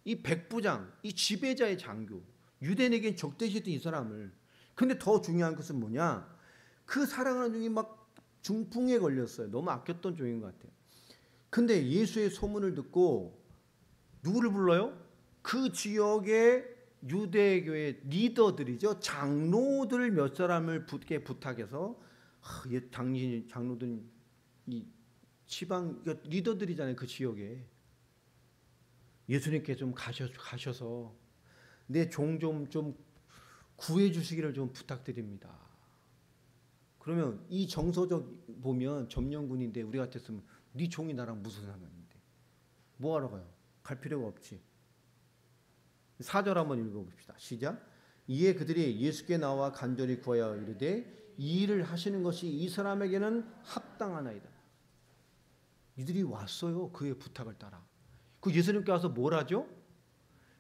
이 백부장, 이 지배자의 장교, 유대인에겐 적대시했던 이 사람을. 근데 더 중요한 것은 뭐냐? 그 사랑하는 종이 막 중풍에 걸렸어요. 너무 아꼈던 종인 것 같아요. 근데 예수의 소문을 듣고 누구를 불러요? 그 지역의 유대교의 리더들이죠. 장로들 몇 사람을 부탁해서 장로들은 이 지방 리더들이잖아요. 그 지역에 예수님께 좀 가셔서 내 종 좀 구해 주시기를 좀 부탁드립니다. 그러면 이 정서적 보면 점령군인데 우리 같았으면 네 종이 나랑 무슨 상관인데 뭐하러 가요? 갈 필요가 없지. 4절 한번 읽어봅시다. 시작. 이에 그들이 예수께 나와 간절히 구하여 이르되 이 일을 하시는 것이 이 사람에게는 합당하나이다. 이들이 왔어요. 그의 부탁을 따라. 그 예수님께 와서 뭘 하죠?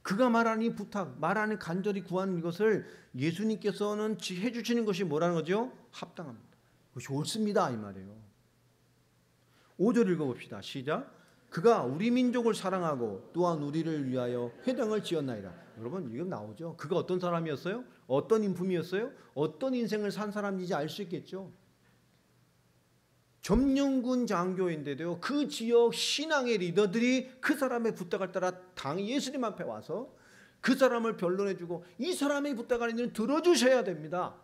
그가 말하는 이 부탁, 말하는 간절히 구하는 이것을 예수님께서는 해주시는 것이 뭐라는 거죠? 합당합니다. 그것이 옳습니다. 이 말이에요. 5절 읽어봅시다. 시작. 그가 우리 민족을 사랑하고 또한 우리를 위하여 회당을 지었나이다. 여러분 이건 나오죠. 그가 어떤 사람이었어요? 어떤 인품이었어요? 어떤 인생을 산 사람인지 알 수 있겠죠. 점령군 장교인데도요. 그 지역 신앙의 리더들이 그 사람의 부탁을 따라 예수님 앞에 와서 그 사람을 변론해주고 이 사람의 부탁을 있는 들어주셔야 됩니다.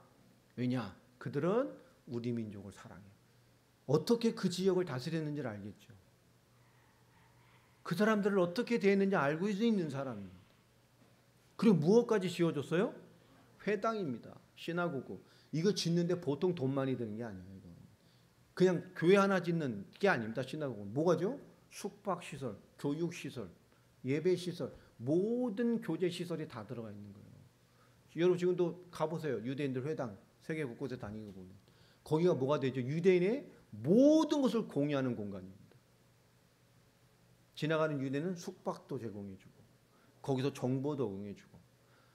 왜냐? 그들은 우리 민족을 사랑해요. 어떻게 그 지역을 다스렸는지를 알겠죠. 그 사람들을 어떻게 대했는지 알고 있는 사람입니다. 그리고 무엇까지 지어줬어요? 회당입니다. 시나고그. 이거 짓는데 보통 돈 많이 드는 게 아니에요. 이거. 그냥 교회 하나 짓는 게 아닙니다. 시나고그는. 뭐가죠? 숙박시설, 교육시설, 예배시설, 모든 교제시설이 다 들어가 있는 거예요. 여러분 지금도 가보세요. 유대인들 회당 세계 곳곳에 다니고 보면. 거기가 뭐가 되죠? 유대인의 모든 것을 공유하는 공간입니다. 지나가는 유대인은 숙박도 제공해주고 거기서 정보도 응해주고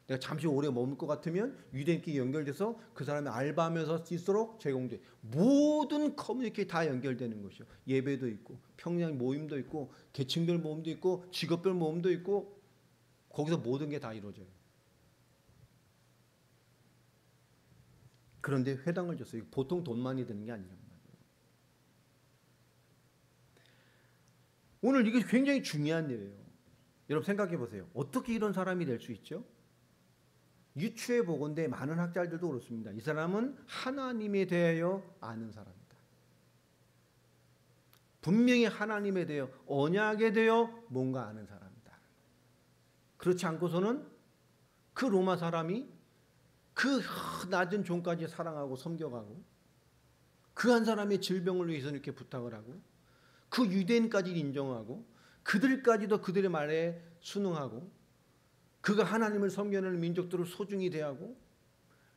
내가 잠시 오래 머물 것 같으면 유대인끼리 연결돼서 그 사람이 알바하면서 있도록 제공돼. 모든 커뮤니티 다 연결되는 것이요. 예배도 있고 평양 모임도 있고 계층별 모임도 있고 직업별 모임도 있고 거기서 모든 게 다 이루어져요. 그런데 회당을 줬어요. 보통 돈 많이 드는 게 아니란 말이에요. 오늘 이게 굉장히 중요한 일이에요. 여러분 생각해 보세요. 어떻게 이런 사람이 될 수 있죠? 유추해 보건대 많은 학자들도 그렇습니다. 이 사람은 하나님에 대하여 아는 사람이다. 분명히 하나님에 대하여 언약에 대하여 뭔가 아는 사람이다. 그렇지 않고서는 그 로마 사람이 그 낮은 종까지 사랑하고 섬겨가고 그 한 사람의 질병을 위해서 이렇게 부탁을 하고 그 유대인까지 인정하고 그들까지도 그들의 말에 순응하고 그가 하나님을 섬기는 민족들을 소중히 대하고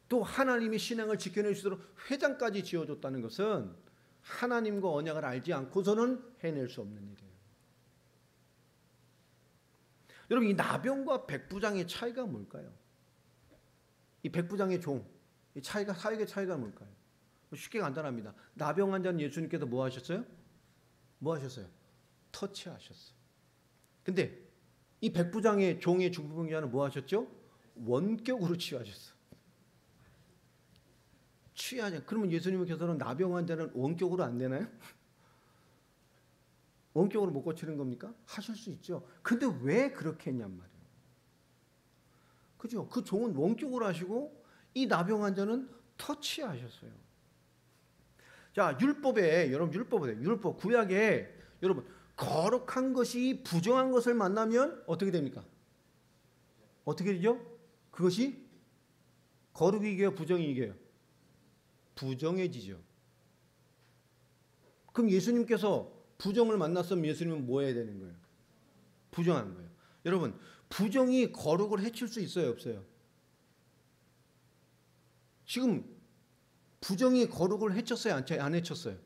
또 하나님의 신앙을 지켜낼 수 있도록 회당까지 지어줬다는 것은 하나님과 언약을 알지 않고서는 해낼 수 없는 일이에요. 여러분 이 나병과 백부장의 차이가 뭘까요? 이 백부장의 종, 이 차이가 사역의 차이가 뭘까요? 쉽게 간단합니다. 나병 환자는 예수님께서 뭐 하셨어요? 뭐 하셨어요? 터치하셨어요. 근데 이 백부장의 종의 중풍병자는 뭐 하셨죠? 원격으로 치유하셨어요. 취하냐? 그러면 예수님께서는 나병 환자는 원격으로 안 되나요? 원격으로 못 고치는 겁니까? 하실 수 있죠. 근데 왜 그렇게 했냔 말이에요. 그죠? 그 종은 원격으로 하시고 이 나병 환자는 터치하셨어요. 자, 율법에 여러분 율법 구약에 여러분 거룩한 것이 부정한 것을 만나면 어떻게 됩니까? 어떻게 되죠? 그것이 거룩이 이겨요, 부정이 이겨요? 부정해지죠. 그럼 예수님께서 부정을 만났으면 예수님은 뭐 해야 되는 거예요? 부정한 거예요. 여러분, 부정이 거룩을 해칠 수 있어요, 없어요? 지금 부정이 거룩을 해쳤어요, 안 해쳤어요?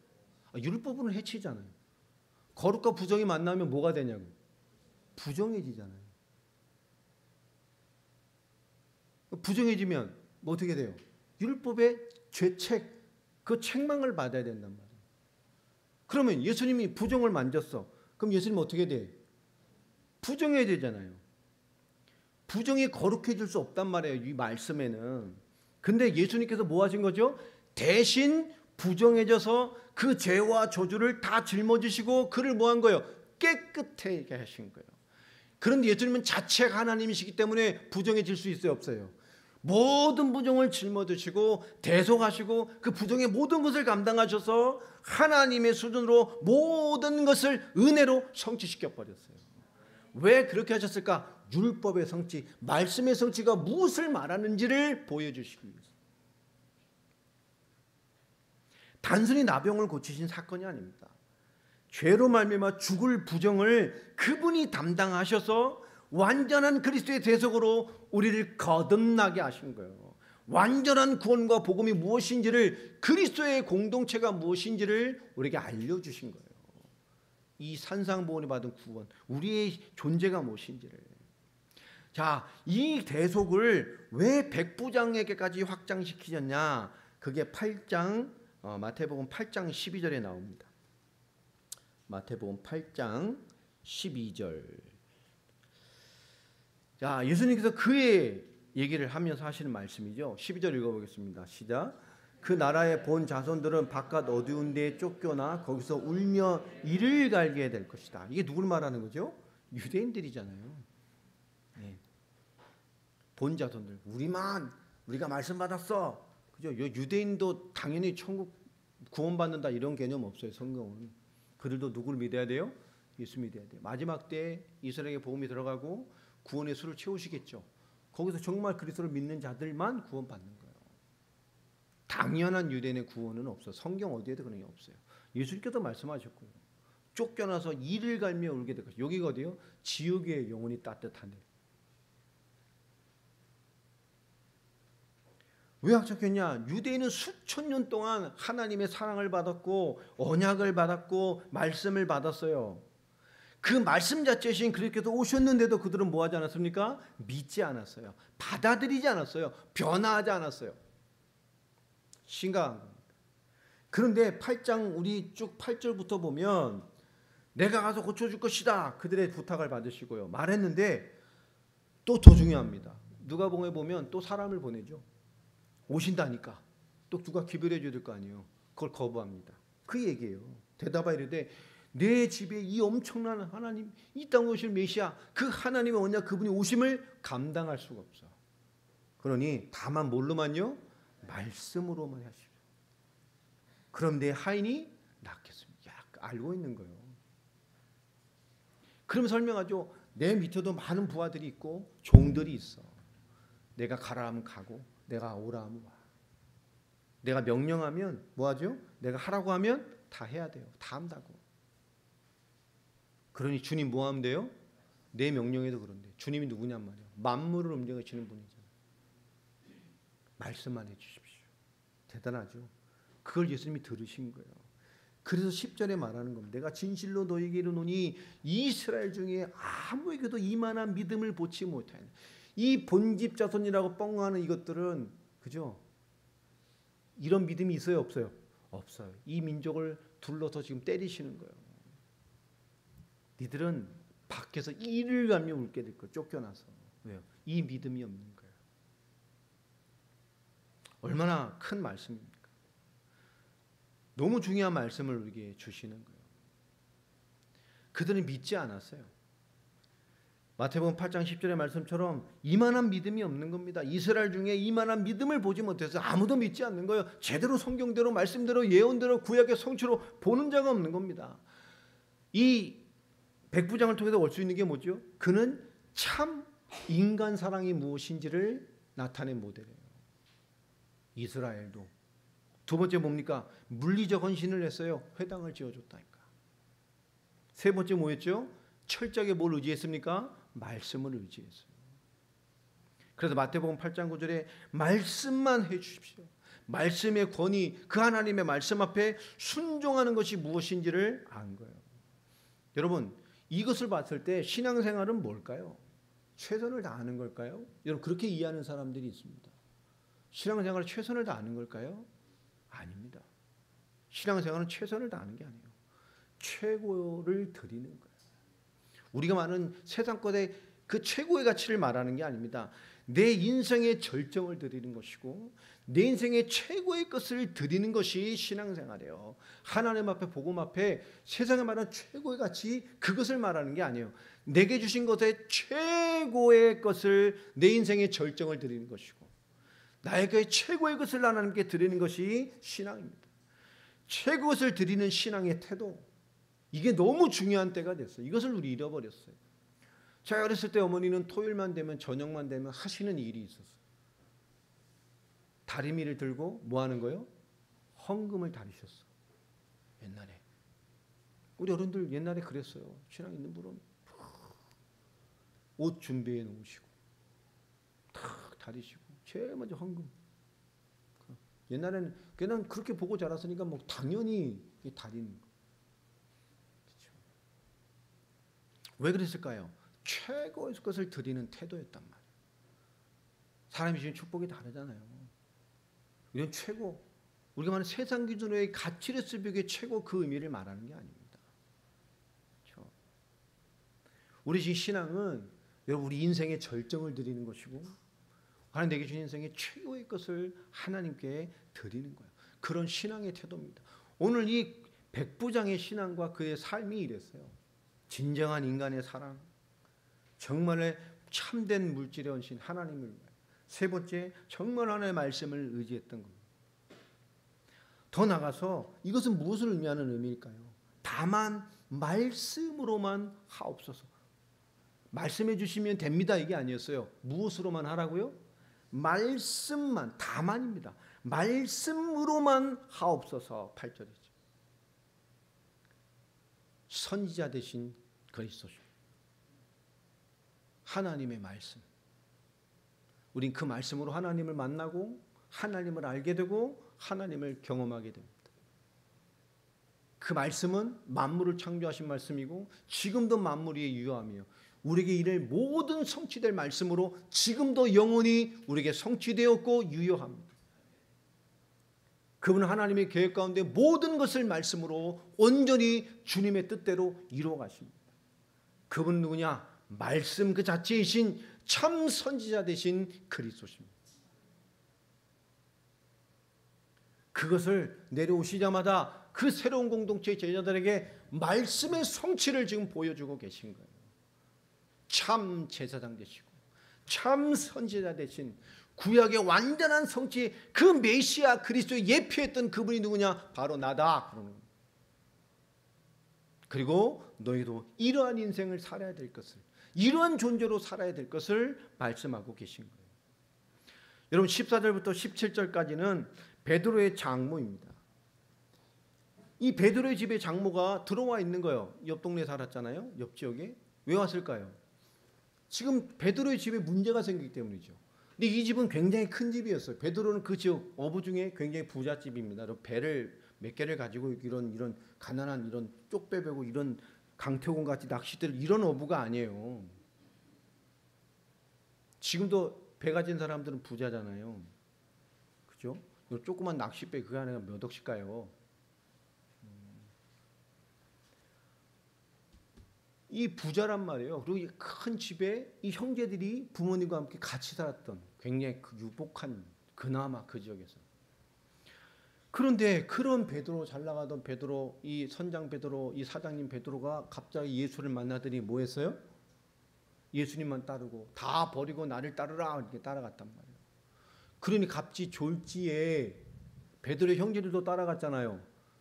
율법은 해치잖아요. 거룩과 부정이 만나면 뭐가 되냐고? 부정해지잖아요. 부정해지면 뭐 어떻게 돼요? 율법의 죄책, 그 책망을 받아야 된단 말이에요. 그러면 예수님이 부정을 만졌어. 그럼 예수님은 어떻게 돼? 부정해야 되잖아요. 부정이 거룩해질 수 없단 말이에요, 이 말씀에는. 근데 예수님께서 뭐 하신 거죠? 대신 부정해져서 그 죄와 저주를 다 짊어지시고 그를 뭐 한 거예요? 깨끗하게 하신 거예요. 그런데 예수님은 자체가 하나님이시기 때문에 부정해질 수 있어요, 없어요? 모든 부정을 짊어지시고 대속하시고 그 부정의 모든 것을 감당하셔서 하나님의 수준으로 모든 것을 은혜로 성취시켜 버렸어요. 왜 그렇게 하셨을까? 율법의 성취, 말씀의 성취가 무엇을 말하는지를 보여주시기 위해서. 단순히 나병을 고치신 사건이 아닙니다. 죄로 말미암아 죽을 부정을 그분이 담당하셔서 완전한 그리스도의 대속으로 우리를 거듭나게 하신 거예요. 완전한 구원과 복음이 무엇인지를, 그리스도의 공동체가 무엇인지를 우리에게 알려주신 거예요. 이 산상보훈이 받은 구원, 우리의 존재가 무엇인지를. 자, 이 대속을 왜 백부장에게까지 확장시키셨냐? 그게 8장 마태복음 8장 12절에 나옵니다. 마태복음 8장 12절. 자, 예수님께서 그의 얘기를 하면서 하시는 말씀이죠. 12절 읽어보겠습니다. 시작. 그 나라의 본 자손들은 바깥 어두운 데에 쫓겨나 거기서 울며 이를 갈게 될 것이다. 이게 누구를 말하는 거죠? 유대인들이잖아요. 네. 본 자손들, 우리가 말씀 받았어. 그죠? 유대인도 당연히 천국 구원받는다 이런 개념 없어요. 성경은. 그들도 누구를 믿어야 돼요? 예수 믿어야 돼요. 마지막 때에 이스라엘에게 복음이 들어가고 구원의 수를 채우시겠죠. 거기서 정말 그리스도를 믿는 자들만 구원받는 거예요. 당연한 유대인의 구원은 없어. 성경 어디에도 그런 게 없어요. 예수님께서 말씀하셨고요. 쫓겨나서 이를 갈며 울게 될 것이다. 여기가 어디요? 지옥의 영혼이 따뜻하네. 왜 학적했냐? 유대인은 수천 년 동안 하나님의 사랑을 받았고 언약을 받았고 말씀을 받았어요. 그 말씀 자체이신 그리스도께서 오셨는데도 그들은 뭐 하지 않았습니까? 믿지 않았어요. 받아들이지 않았어요. 변화하지 않았어요. 심각한 겁니다. 그런데 8장 우리 쭉 8절부터 보면 내가 가서 고쳐줄 것이다. 그들의 부탁을 받으시고요. 말했는데 또 더 중요합니다. 누가복음에 보면 또 사람을 보내죠. 오신다니까. 또 누가 기별해 줘야 될 거 아니에요. 그걸 거부합니다. 그 얘기예요. 대답하 이르되 내 집에 이 엄청난 하나님, 이 땅에 오실 메시아, 그 하나님의 언약, 그분이 오심을 감당할 수가 없어. 그러니 다만 뭘로만요? 말씀으로만 하십시오. 그럼 내 하인이 낫겠습니다. 알고 있는 거예요. 그럼 설명하죠. 내 밑에도 많은 부하들이 있고 종들이 있어. 내가 가라 하면 가고 내가 오라 하면 와. 내가 명령하면 뭐하죠? 내가 하라고 하면 다 해야 돼요. 다 한다고. 그러니 주님 뭐 하면 돼요? 내 명령에도 그런데 주님이 누구냔 말이에요. 만물을 움직이시는 분이잖아요. 말씀만 해주십시오. 대단하죠. 그걸 예수님이 들으신 거예요. 그래서 10절에 말하는 겁니다. 내가 진실로 너에게 이르노니 이스라엘 중에 아무에게도 이만한 믿음을 보지 못하였다. 이 본집 자손이라고 뻥하는 이것들은 그죠? 이런 믿음이 있어요, 없어요? 없어요. 이 민족을 둘러서 지금 때리시는 거예요. 니들은 밖에서 이를 갈며 울게 될 거예요. 쫓겨나서. 왜요? 이 믿음이 없는 거예요. 얼마나 큰 말씀입니까? 너무 중요한 말씀을 우리에게 주시는 거예요. 그들은 믿지 않았어요. 마태복음 8장 10절의 말씀처럼 이만한 믿음이 없는 겁니다. 이스라엘 중에 이만한 믿음을 보지 못해서 아무도 믿지 않는 거예요. 제대로 성경대로 말씀대로 예언대로 구약의 성취로 보는 자가 없는 겁니다. 이 백부장을 통해서 올 수 있는 게 뭐죠? 그는 참 인간 사랑이 무엇인지를 나타낸 모델이에요. 이스라엘도. 두 번째 뭡니까? 물리적 헌신을 했어요. 회당을 지어줬다니까. 세 번째 뭐였죠? 철저하게 뭘 의지했습니까? 말씀을 의지했어요. 그래서 마태복음 8장 9절에 말씀만 해 주십시오. 말씀의 권위, 그 하나님의 말씀 앞에 순종하는 것이 무엇인지를 안 거예요. 여러분, 이것을 봤을 때 신앙생활은 뭘까요? 최선을 다하는 걸까요? 여러분, 그렇게 이해하는 사람들이 있습니다. 신앙생활은 최선을 다하는 걸까요? 아닙니다. 신앙생활은 최선을 다하는 게 아니에요. 최고를 드리는 거예요. 우리가 말하는 세상 것의 그 최고의 가치를 말하는 게 아닙니다. 내 인생의 절정을 드리는 것이고 내 인생의 최고의 것을 드리는 것이 신앙생활이에요. 하나님 앞에 복음 앞에 세상에 말하는 최고의 가치 그것을 말하는 게 아니에요. 내게 주신 것의 최고의 것을 내 인생의 절정을 드리는 것이고 나에게 최고의 것을 하나님께 드리는 것이 신앙입니다. 최고의 것을 드리는 신앙의 태도, 이게 너무 중요한 때가 됐어요. 이것을 우리 잃어버렸어요. 제가 어렸을 때 어머니는 토요일만 되면 저녁만 되면 하시는 일이 있었어요. 다리미를 들고 뭐 하는 거예요? 헌금을 다리셨어. 옛날에. 우리 어른들 옛날에 그랬어요. 신앙 있는 분은 옷 준비해 놓으시고 탁 다리시고 제일 먼저 헌금. 옛날에는 그냥 그렇게 보고 자랐으니까 뭐 당연히 다리는 거. 그렇죠. 왜 그랬을까요? 최고의 것을 드리는 태도였단 말이에요. 사람이 주신 축복이 다르잖아요. 이런 최고, 우리가 말하는 세상 기준의 가치레스벽의 최고 그 의미를 말하는 게 아닙니다. 그렇죠? 우리 지 신앙은 여러분 우리 인생의 절정을 드리는 것이고 하나님 내게 주신 인생의 최고의 것을 하나님께 드리는 거예요. 그런 신앙의 태도입니다. 오늘 이 백부장의 신앙과 그의 삶이 이랬어요. 진정한 인간의 사랑, 정말의 참된 물질의 헌신, 하나님을 위하여. 세 번째, 정말 하나님의 말씀을 의지했던 겁니다. 더 나가서 이것은 무엇을 의미하는 의미일까요? 다만 말씀으로만 하옵소서. 말씀해 주시면 됩니다 이게 아니었어요. 무엇으로만 하라고요? 말씀만, 다만입니다. 말씀으로만 하옵소서. 8절이죠. 선지자 되신 그리스도죠. 하나님의 말씀. 우린 그 말씀으로 하나님을 만나고 하나님을 알게 되고 하나님을 경험하게 됩니다. 그 말씀은 만물을 창조하신 말씀이고 지금도 만물이 유효함이요. 우리에게 이를 모든 성취될 말씀으로 지금도 영원히 우리에게 성취되었고 유효합니다. 그분은 하나님의 계획 가운데 모든 것을 말씀으로 온전히 주님의 뜻대로 이루어 가십니다. 그분은 누구냐? 말씀 그 자체이신 참 선지자 되신 그리스도십니다. 그것을 내려오시자마자 그 새로운 공동체의 제자들에게 말씀의 성취를 지금 보여주고 계신 거예요. 참 제사장 되시고 참 선지자 되신 구약의 완전한 성취, 그 메시아 그리스도의 예표했던 그분이 누구냐? 바로 나다. 그리고 너희도 이러한 인생을 살아야 될 것을, 이러한 존재로 살아야 될 것을 말씀하고 계신 거예요. 여러분 14절부터 17절까지는 베드로의 장모입니다. 이 베드로의 집에 장모가 들어와 있는 거예요. 옆 동네에 살았잖아요. 옆 지역에. 왜 왔을까요? 지금 베드로의 집에 문제가 생기기 때문이죠. 근데 이 집은 굉장히 큰 집이었어요. 베드로는 그 지역 어부 중에 굉장히 부잣집입니다. 배를 몇 개를 가지고 이런 가난한 이런 쪽배배고 이런 강태공 같이 낚싯대를 이런 어부가 아니에요. 지금도 배 가진 사람들은 부자잖아요. 그죠? 요 조그만 낚싯배 그 안에 몇 억씩 가요. 이 부자란 말이에요. 그리고 이 큰 집에 이 형제들이 부모님과 함께 같이 살았던 굉장히 유복한 그나마 그 지역에서. 그런데 그런 베드로, 잘 나가던 베드로, 이 선장 베드로, 이 사장님 베드로가 갑자기 예수를 만나더니 뭐 했어요? 예수님만 따르고 다 버리고 나를 따르라 이렇게 따라갔단 말이에요. 그러니 갑지 졸지에 베드로의 형제들도 따라갔잖아요.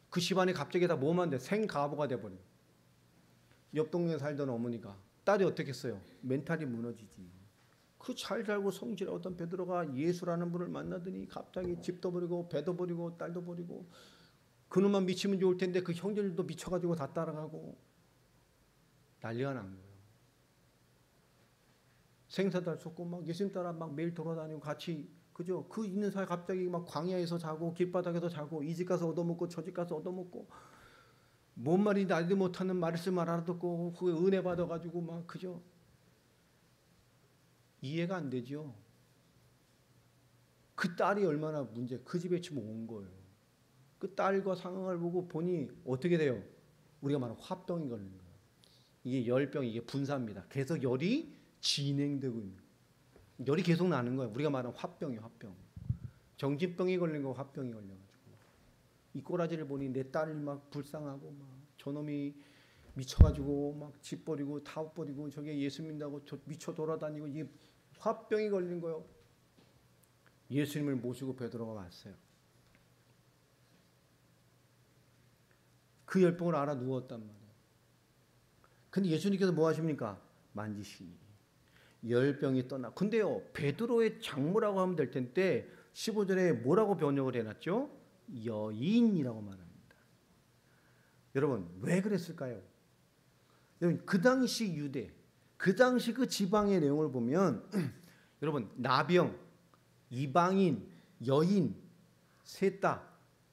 그 집안에 갑자기 다 뭐만 돼? 생가부가 돼버려. 옆 동네에 살던 어머니가 딸이 어떻게 했어요? 멘탈이 무너지지. 그 잘 살고 성실하던 베드로가 예수라는 분을 만나더니 갑자기 집도 버리고 배도 버리고 딸도 버리고 그놈만 미치면 좋을 텐데 그 형제들도 미쳐가지고 다 따라가고 난리가 난 거예요. 생사도 할 수 없고 막 예수님 따라 막 매일 돌아다니고 같이 그죠? 그 있는 사이 갑자기 막 광야에서 자고 길바닥에서 자고 이 집 가서 얻어먹고 저 집 가서 얻어먹고 뭔 말인지 알지 못하는 말씀을 알아듣고 그 은혜 받아가지고 막 그죠? 이해가 안 되죠. 그 딸이 얼마나 문제, 그 집에 지금 온 거예요. 그 딸과 상황을 보고 보니 어떻게 돼요? 우리가 말하는 화병이 걸리는 거예요. 이게 열병, 이게 분사입니다. 계속 열이 진행되고 있는 거예요. 열이 계속 나는 거예요. 우리가 말하는 화병이에요, 화병. 정신병이 걸린 거 화병이 걸려가지고. 이 꼬라지를 보니 내 딸이 막 불쌍하고 막 저놈이 미쳐가지고 막 집 버리고 다 버리고 저게 예수 믿는다고 미쳐 돌아다니고 이 화병이 걸린 거예요. 예수님을 모시고 베드로가 왔어요. 그 열병을 알아 누웠단 말이에요. 근데 예수님께서 뭐 하십니까? 만지시니 열병이 떠나. 근데요 베드로의 장모라고 하면 될 텐데 15절에 뭐라고 번역을 해놨죠? 여인이라고 말합니다. 여러분 왜 그랬을까요? 여러분 그 당시 유대, 그 당시 그 지방의 내용을 보면 여러분 나병, 이방인, 여인 셋 다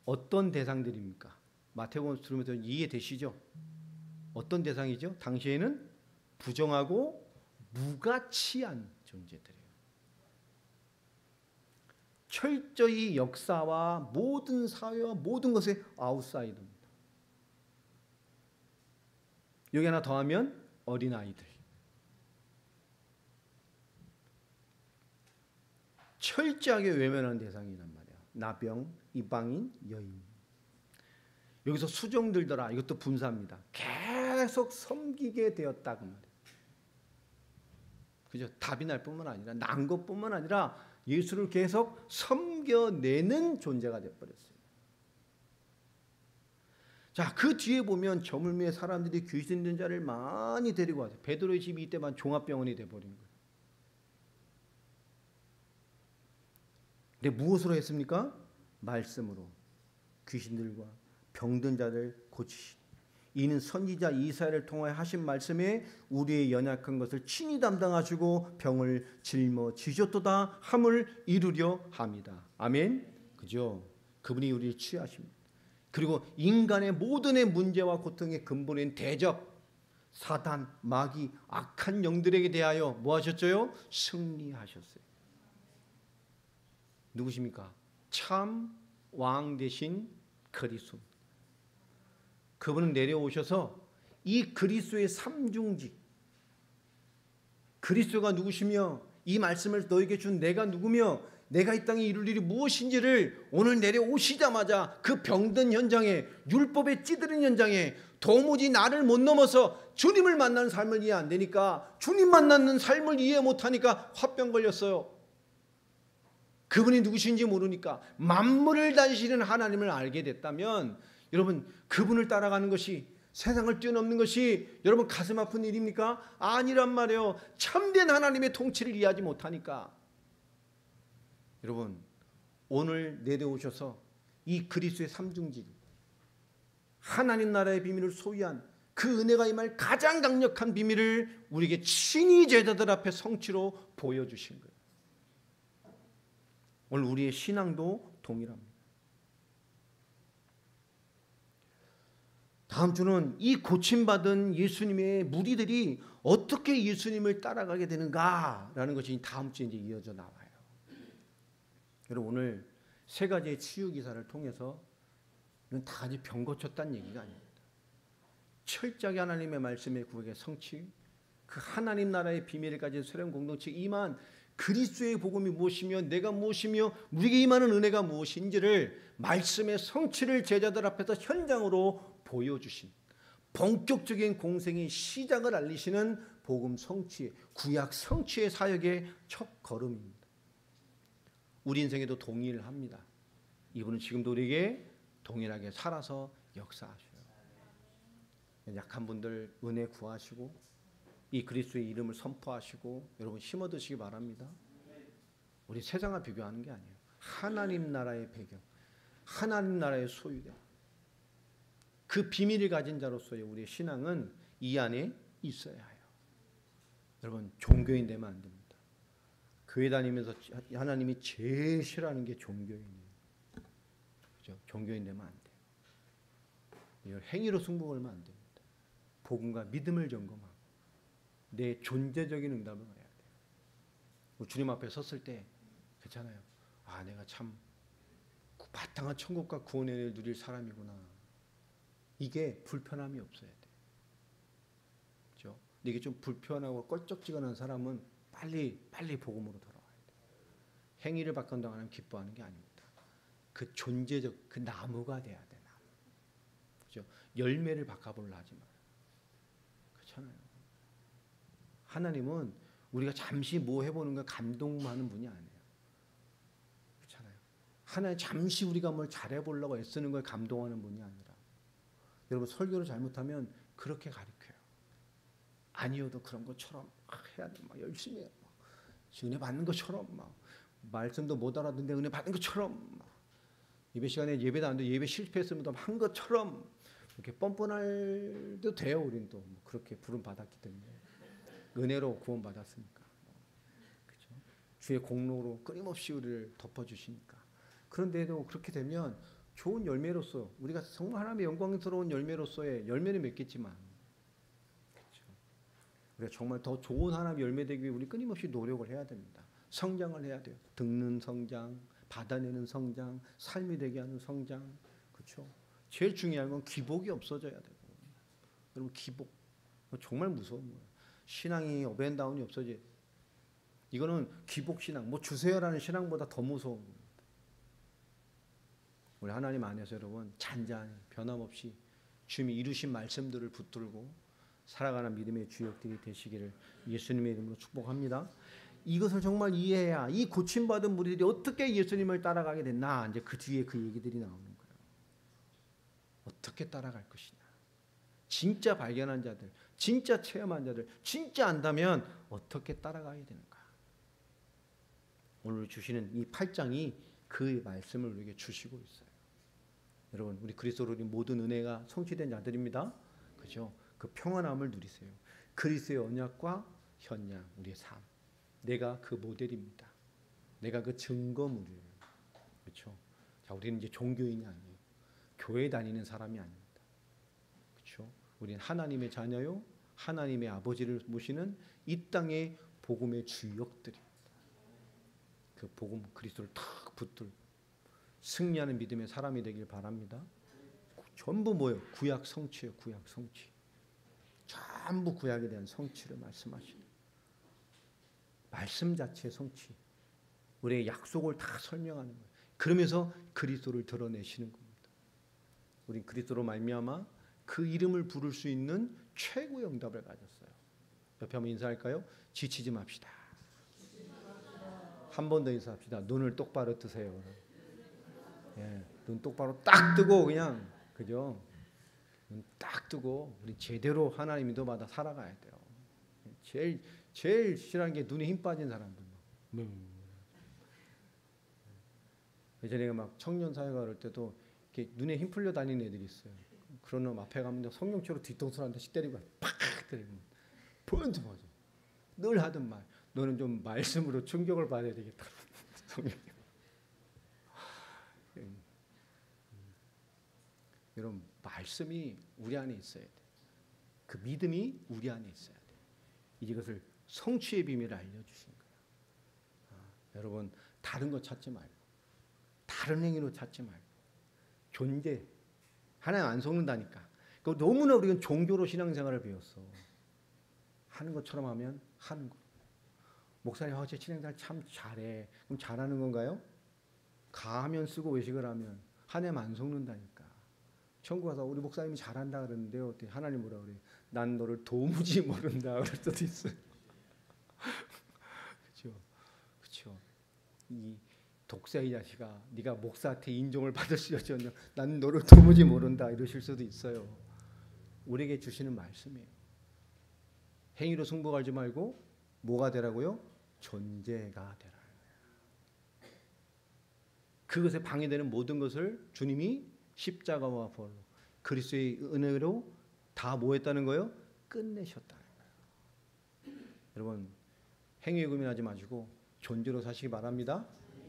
어떤 대상들입니까? 마태복음 들으면서 이해되시죠? 어떤 대상이죠? 당시에는 부정하고 무가치한 존재들이에요. 철저히 역사와 모든 사회와 모든 것의 아웃사이더입니다. 여기 하나 더하면 어린아이들. 철저하게 외면하는 대상이란 말이에요. 나병, 이방인, 여인. 여기서 수종들더라. 이것도 분사입니다. 계속 섬기게 되었다 그 말이에요. 그죠? 답이 날 뿐만 아니라 난 것뿐만 아니라 예수를 계속 섬겨내는 존재가 되어버렸어요. 자, 그 뒤에 보면 저물매의 사람들이 귀신 든 자를 많이 데리고 와서 베드로의 집이 이때만 종합병원이 돼버린 거예요. 근데 무엇으로 했습니까? 말씀으로 귀신들과 병든 자를 고치시니 이는 선지자 이사야를 통하여 하신 말씀에 우리의 연약한 것을 친히 담당하시고 병을 짊어지셨도다 함을 이루려 합니다. 아멘. 그죠? 그분이 우리를 치유하십니다. 그리고 인간의 모든의 문제와 고통의 근본인 대적, 사단, 마귀, 악한 영들에게 대하여 뭐 하셨죠? 승리하셨어요. 누구십니까? 참 왕 되신 그리스도. 그분은 내려오셔서 이 그리스도의 삼중직, 그리스도가 누구시며 이 말씀을 너에게 준 내가 누구며 내가 이 땅에 이룰 일이 무엇인지를 오늘 내려오시자마자 그 병든 현장에, 율법에 찌들은 현장에 도무지 나를 못 넘어서 주님을 만나는 삶을 이해 안 되니까, 주님 만나는 삶을 이해 못하니까 화병 걸렸어요. 그분이 누구신지 모르니까. 만물을 다스리는 하나님을 알게 됐다면 여러분 그분을 따라가는 것이, 세상을 뛰어넘는 것이 여러분 가슴 아픈 일입니까? 아니란 말이에요. 참된 하나님의 통치를 이해하지 못하니까. 여러분 오늘 내려오셔서 이 그리스도의 삼중직, 하나님 나라의 비밀을 소유한 그 은혜가 임할 가장 강력한 비밀을 우리에게 친히 제자들 앞에 성취로 보여주신 거예요. 오늘 우리의 신앙도 동일합니다. 다음 주는 이 고침받은 예수님의 무리들이 어떻게 예수님을 따라가게 되는가라는 것이 다음 주에 이제 이어져 나와요. 여러분 오늘 세 가지의 치유 기사를 통해서 이건 다 같이 병 고쳤다는 얘기가 아닙니다. 철저하게 하나님의 말씀의 구역의 성취, 그 하나님 나라의 비밀을 가진 새로운 공동체 임한 그리스도의 복음이 무엇이며 내가 무엇이며 우리에게 임하는 은혜가 무엇인지를 말씀의 성취를 제자들 앞에서 현장으로 보여주신 본격적인 공생의 시작을 알리시는 복음 성취, 구약 성취의 사역의 첫 걸음입니다. 우리 인생에도 동일합니다. 이분은 지금도 우리에게 동일하게 살아서 역사하셔요. 약한 분들 은혜 구하시고 이 그리스도의 이름을 선포하시고 여러분 힘 얻으시기 바랍니다. 우리 세상과 비교하는 게 아니에요. 하나님 나라의 배경, 하나님 나라의 소유된 그 비밀을 가진 자로서의 우리의 신앙은 이 안에 있어야 해요. 여러분 종교인 되면 안 됩니다. 교회 다니면서 하나님이 제일 싫어하는 게 종교인이에요. 그죠? 종교인 되면 안 돼요. 행위로 승부 걸면 안 됩니다. 복음과 믿음을 점검하고 내 존재적인 응답을 해야 돼요. 주님 앞에 섰을 때 그렇잖아요. 아 내가 참 바탕한 천국과 구원의 은혜를 누릴 사람이구나. 이게 불편함이 없어야 돼. 그렇죠? 근데 이게 좀 불편하고 껄쩍지근한 사람은 빨리 복음으로 돌아와야 돼. 행위를 바꾼다고 하면 기뻐하는 게 아닙니다. 그 존재적 그 나무가 돼야 돼. 나무. 그렇죠? 열매를 바꿔보려 하지 마요. 그렇잖아요. 하나님은 우리가 잠시 뭐 해보는 걸 감동하는 분이 아니에요. 그렇잖아요. 하나님 잠시 우리가 뭘 잘해보려고 애쓰는 걸 감동하는 분이 아니라 여러분 설교를 잘못하면 그렇게 가르쳐요. 아니어도 그런 것처럼 해야 돼. 막 열심히 해. 막 은혜 받는 것처럼 막 말씀도 못 알아듣는데 은혜 받는 것처럼 막 예배 시간에 예배도 안 돼. 예배 실패했으면 한 것처럼 이렇게 뻔뻔할도 돼요. 우리는 또 그렇게 부름 받았기 때문에 은혜로 구원 받았으니까. 그렇죠? 주의 공로로 끊임없이 우리를 덮어주시니까. 그런데도 그렇게 되면 좋은 열매로서 우리가 정말 하나님의 영광스러운 열매로서의 열매는 맺겠지만 그렇죠? 우리가 정말 더 좋은 하나님의 열매 되기 위해 우리 끊임없이 노력을 해야 됩니다. 성장을 해야 돼요. 듣는 성장, 받아내는 성장, 삶이 되게 하는 성장. 그렇죠? 제일 중요한 건 기복이 없어져야 되고 여러분 기복 정말 무서운 거예요. 신앙이 업앤다운이 없어지. 이거는 기복 신앙, 뭐 주세요라는 신앙보다 더 무서운 겁니다. 우리 하나님 안에서 여러분 잔잔히 변함없이 주님이 이루신 말씀들을 붙들고 살아가는 믿음의 주역들이 되시기를 예수님의 이름으로 축복합니다. 이것을 정말 이해해야 이 고침받은 무리들이 어떻게 예수님을 따라가게 됐나 이제 그 뒤에 그 얘기들이 나오는 거예요. 어떻게 따라갈 것이냐. 진짜 발견한 자들, 진짜 체험한 자들, 진짜 안다면 어떻게 따라가야 되는가. 오늘 주시는 이 8장이 그 말씀을 우리에게 주시고 있어요. 여러분 우리 그리스도로 우리 모든 은혜가 성취된 자들입니다. 그죠? 그 평안함을 누리세요. 그리스도의 언약과 현양 우리의 삶. 내가 그 모델입니다. 내가 그 증거물이에요. 그렇죠? 자, 우리는 이제 종교인이 아니에요. 교회 다니는 사람이 아닙니다. 그렇죠? 우리는 하나님의 자녀요, 하나님의 아버지를 모시는 이 땅의 복음의 주역들입니다. 그 복음 그리스도를 탁 붙들고 승리하는 믿음의 사람이 되길 바랍니다. 전부 뭐예요? 구약 성취예요. 구약 성취. 전부 구약에 대한 성취를 말씀하시는. 말씀 자체의 성취. 우리의 약속을 다 설명하는 거예요. 그러면서 그리스도를 드러내시는 겁니다. 우린 그리스도로 말미암아 그 이름을 부를 수 있는 최고의 응답을 가졌어요. 옆에 한번 인사할까요? 지치지 맙시다. 한 번 더 인사합시다. 눈을 똑바로 뜨세요. 예, 눈 똑바로 딱 뜨고 그냥 그죠? 눈 딱 뜨고 우리 제대로 하나님 인도받아 살아가야 돼요. 제일 싫어하는 게 눈에 힘 빠진 사람들. 예전에 막 청년 사회가 그럴 때도 이렇게 눈에 힘 풀려 다니는 애들이 있어요. 그런 놈 앞에 가면 성령체로 뒤통수를 한 대씩 때리고 팍 때리고 번쩍 맞아. 늘 하던 말. 너는 좀 말씀으로 충격을 받아야 되겠다. 여러분 말씀이 우리 안에 있어야 돼. 그 믿음이 우리 안에 있어야 돼. 이것을 성취의 비밀을 알려주신 거예요. 여러분 다른 거 찾지 말고 다른 행위로 찾지 말고 존재 하나님 안 속는다니까. 너무나 우리는 종교로 신앙생활을 배웠어. 하는 것처럼 하면 하는 거. 목사님 어제 신앙생활 참 잘해. 그럼 잘하는 건가요? 가면 쓰고 외식을 하면 하나님 안 속는다니까. 천국 가서 우리 목사님이 잘한다 그러는데요. 어떻게 하나님 뭐라 그래요? 난 너를 도무지 모른다 그럴 수도 있어요. 그렇죠. 이 독사의 자식아, 네가 목사한테 인정을 받을 수 없지. 난 너를 도무지 모른다 이러실 수도 있어요. 우리에게 주시는 말씀이에요. 행위로 승부하지 말고 뭐가 되라고요? 존재가 되라는 거예요. 그것에 방해되는 모든 것을 주님이 십자가와 부활로 그리스도의 은혜로 다 뭐했다는 거예요? 끝내셨다는 거예요. 여러분 행위에 고민하지 마시고 존재로 사시기 바랍니다.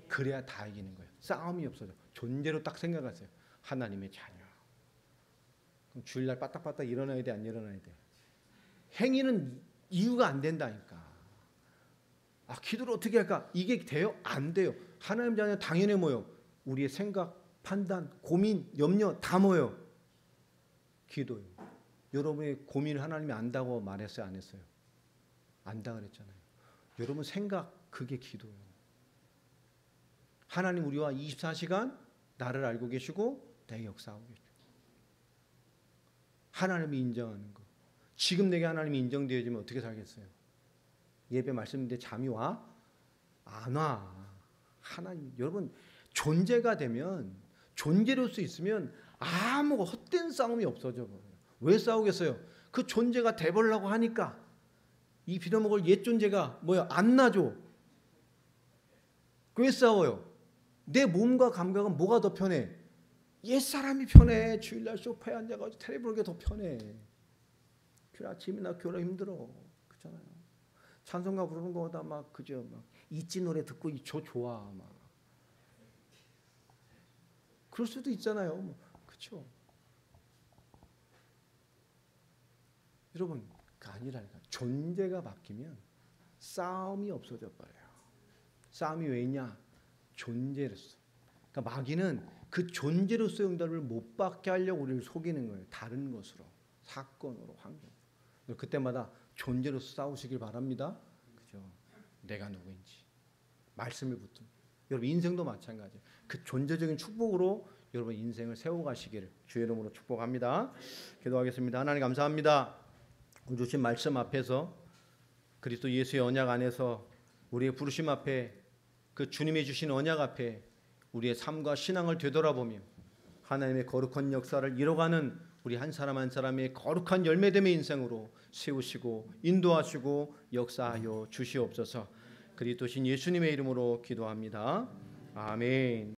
그래야 다 이기는 거예요. 싸움이 없어져. 존재로 딱 생각하세요. 하나님의 자녀. 그럼 주일날 빠딱빠딱 일어나야 돼, 안 일어나야 돼? 행위는 이유가 안 된다니까. 기도를 어떻게 할까? 이게 돼요? 안 돼요. 하나님 자녀 당연히 뭐요? 우리의 생각, 판단, 고민, 염려 다 뭐요? 기도요. 여러분의 고민을 하나님이 안다고 말했어요, 안 했어요? 안다 그랬잖아요. 여러분 생각 그게 기도예요. 하나님 우리와 24시간 나를 알고 계시고 내 역사하고 계시고 하나님이 인정하는 거. 지금 내게 하나님이 인정되어지면 어떻게 살겠어요? 예배 말씀인데 잠이 와? 안 와. 하나님 여러분 존재가 되면 존재로서 있으면 아무 헛된 싸움이 없어져 버려요. 왜 싸우겠어요? 그 존재가 돼보려고 하니까 이 빌어먹을 옛 존재가 뭐야? 안 나죠. 왜 싸워요? 내 몸과 감각은 뭐가 더 편해? 옛사람이 편해. 주일날 소파에 앉아가지고 텔레비 보는 게 더 편해. 주일 아침이나 교회 힘들어. 그렇잖아요. 찬송가 부르는 거보다 막 그저 막 있지 노래 듣고 좋아 막. 그럴 수도 있잖아요. 그렇죠. 여러분 그 아니라니까. 존재가 바뀌면 싸움이 없어져 버려요. 싸움이 왜 있냐? 존재로서. 그러니까 마귀는 그 존재로서의 응답을 못 받게 하려고 우리를 속이는 거예요. 다른 것으로, 사건으로, 환경. 그때마다 존재로서 싸우시길 바랍니다. 그죠? 내가 누구인지 말씀을 붙든. 여러분 인생도 마찬가지예요. 그 존재적인 축복으로 여러분 인생을 세워가시기를 주의 이름으로 축복합니다. 기도하겠습니다. 하나님 감사합니다. 오늘 주신 말씀 앞에서 그리스도 예수의 언약 안에서 우리의 부르심 앞에 그 주님이 주신 언약 앞에 우리의 삶과 신앙을 되돌아보며 하나님의 거룩한 역사를 이뤄가는 우리 한 사람 한 사람의 거룩한 열매됨의 인생으로 세우시고 인도하시고 역사하여 주시옵소서. 그리스도신 예수님의 이름으로 기도합니다. 아멘.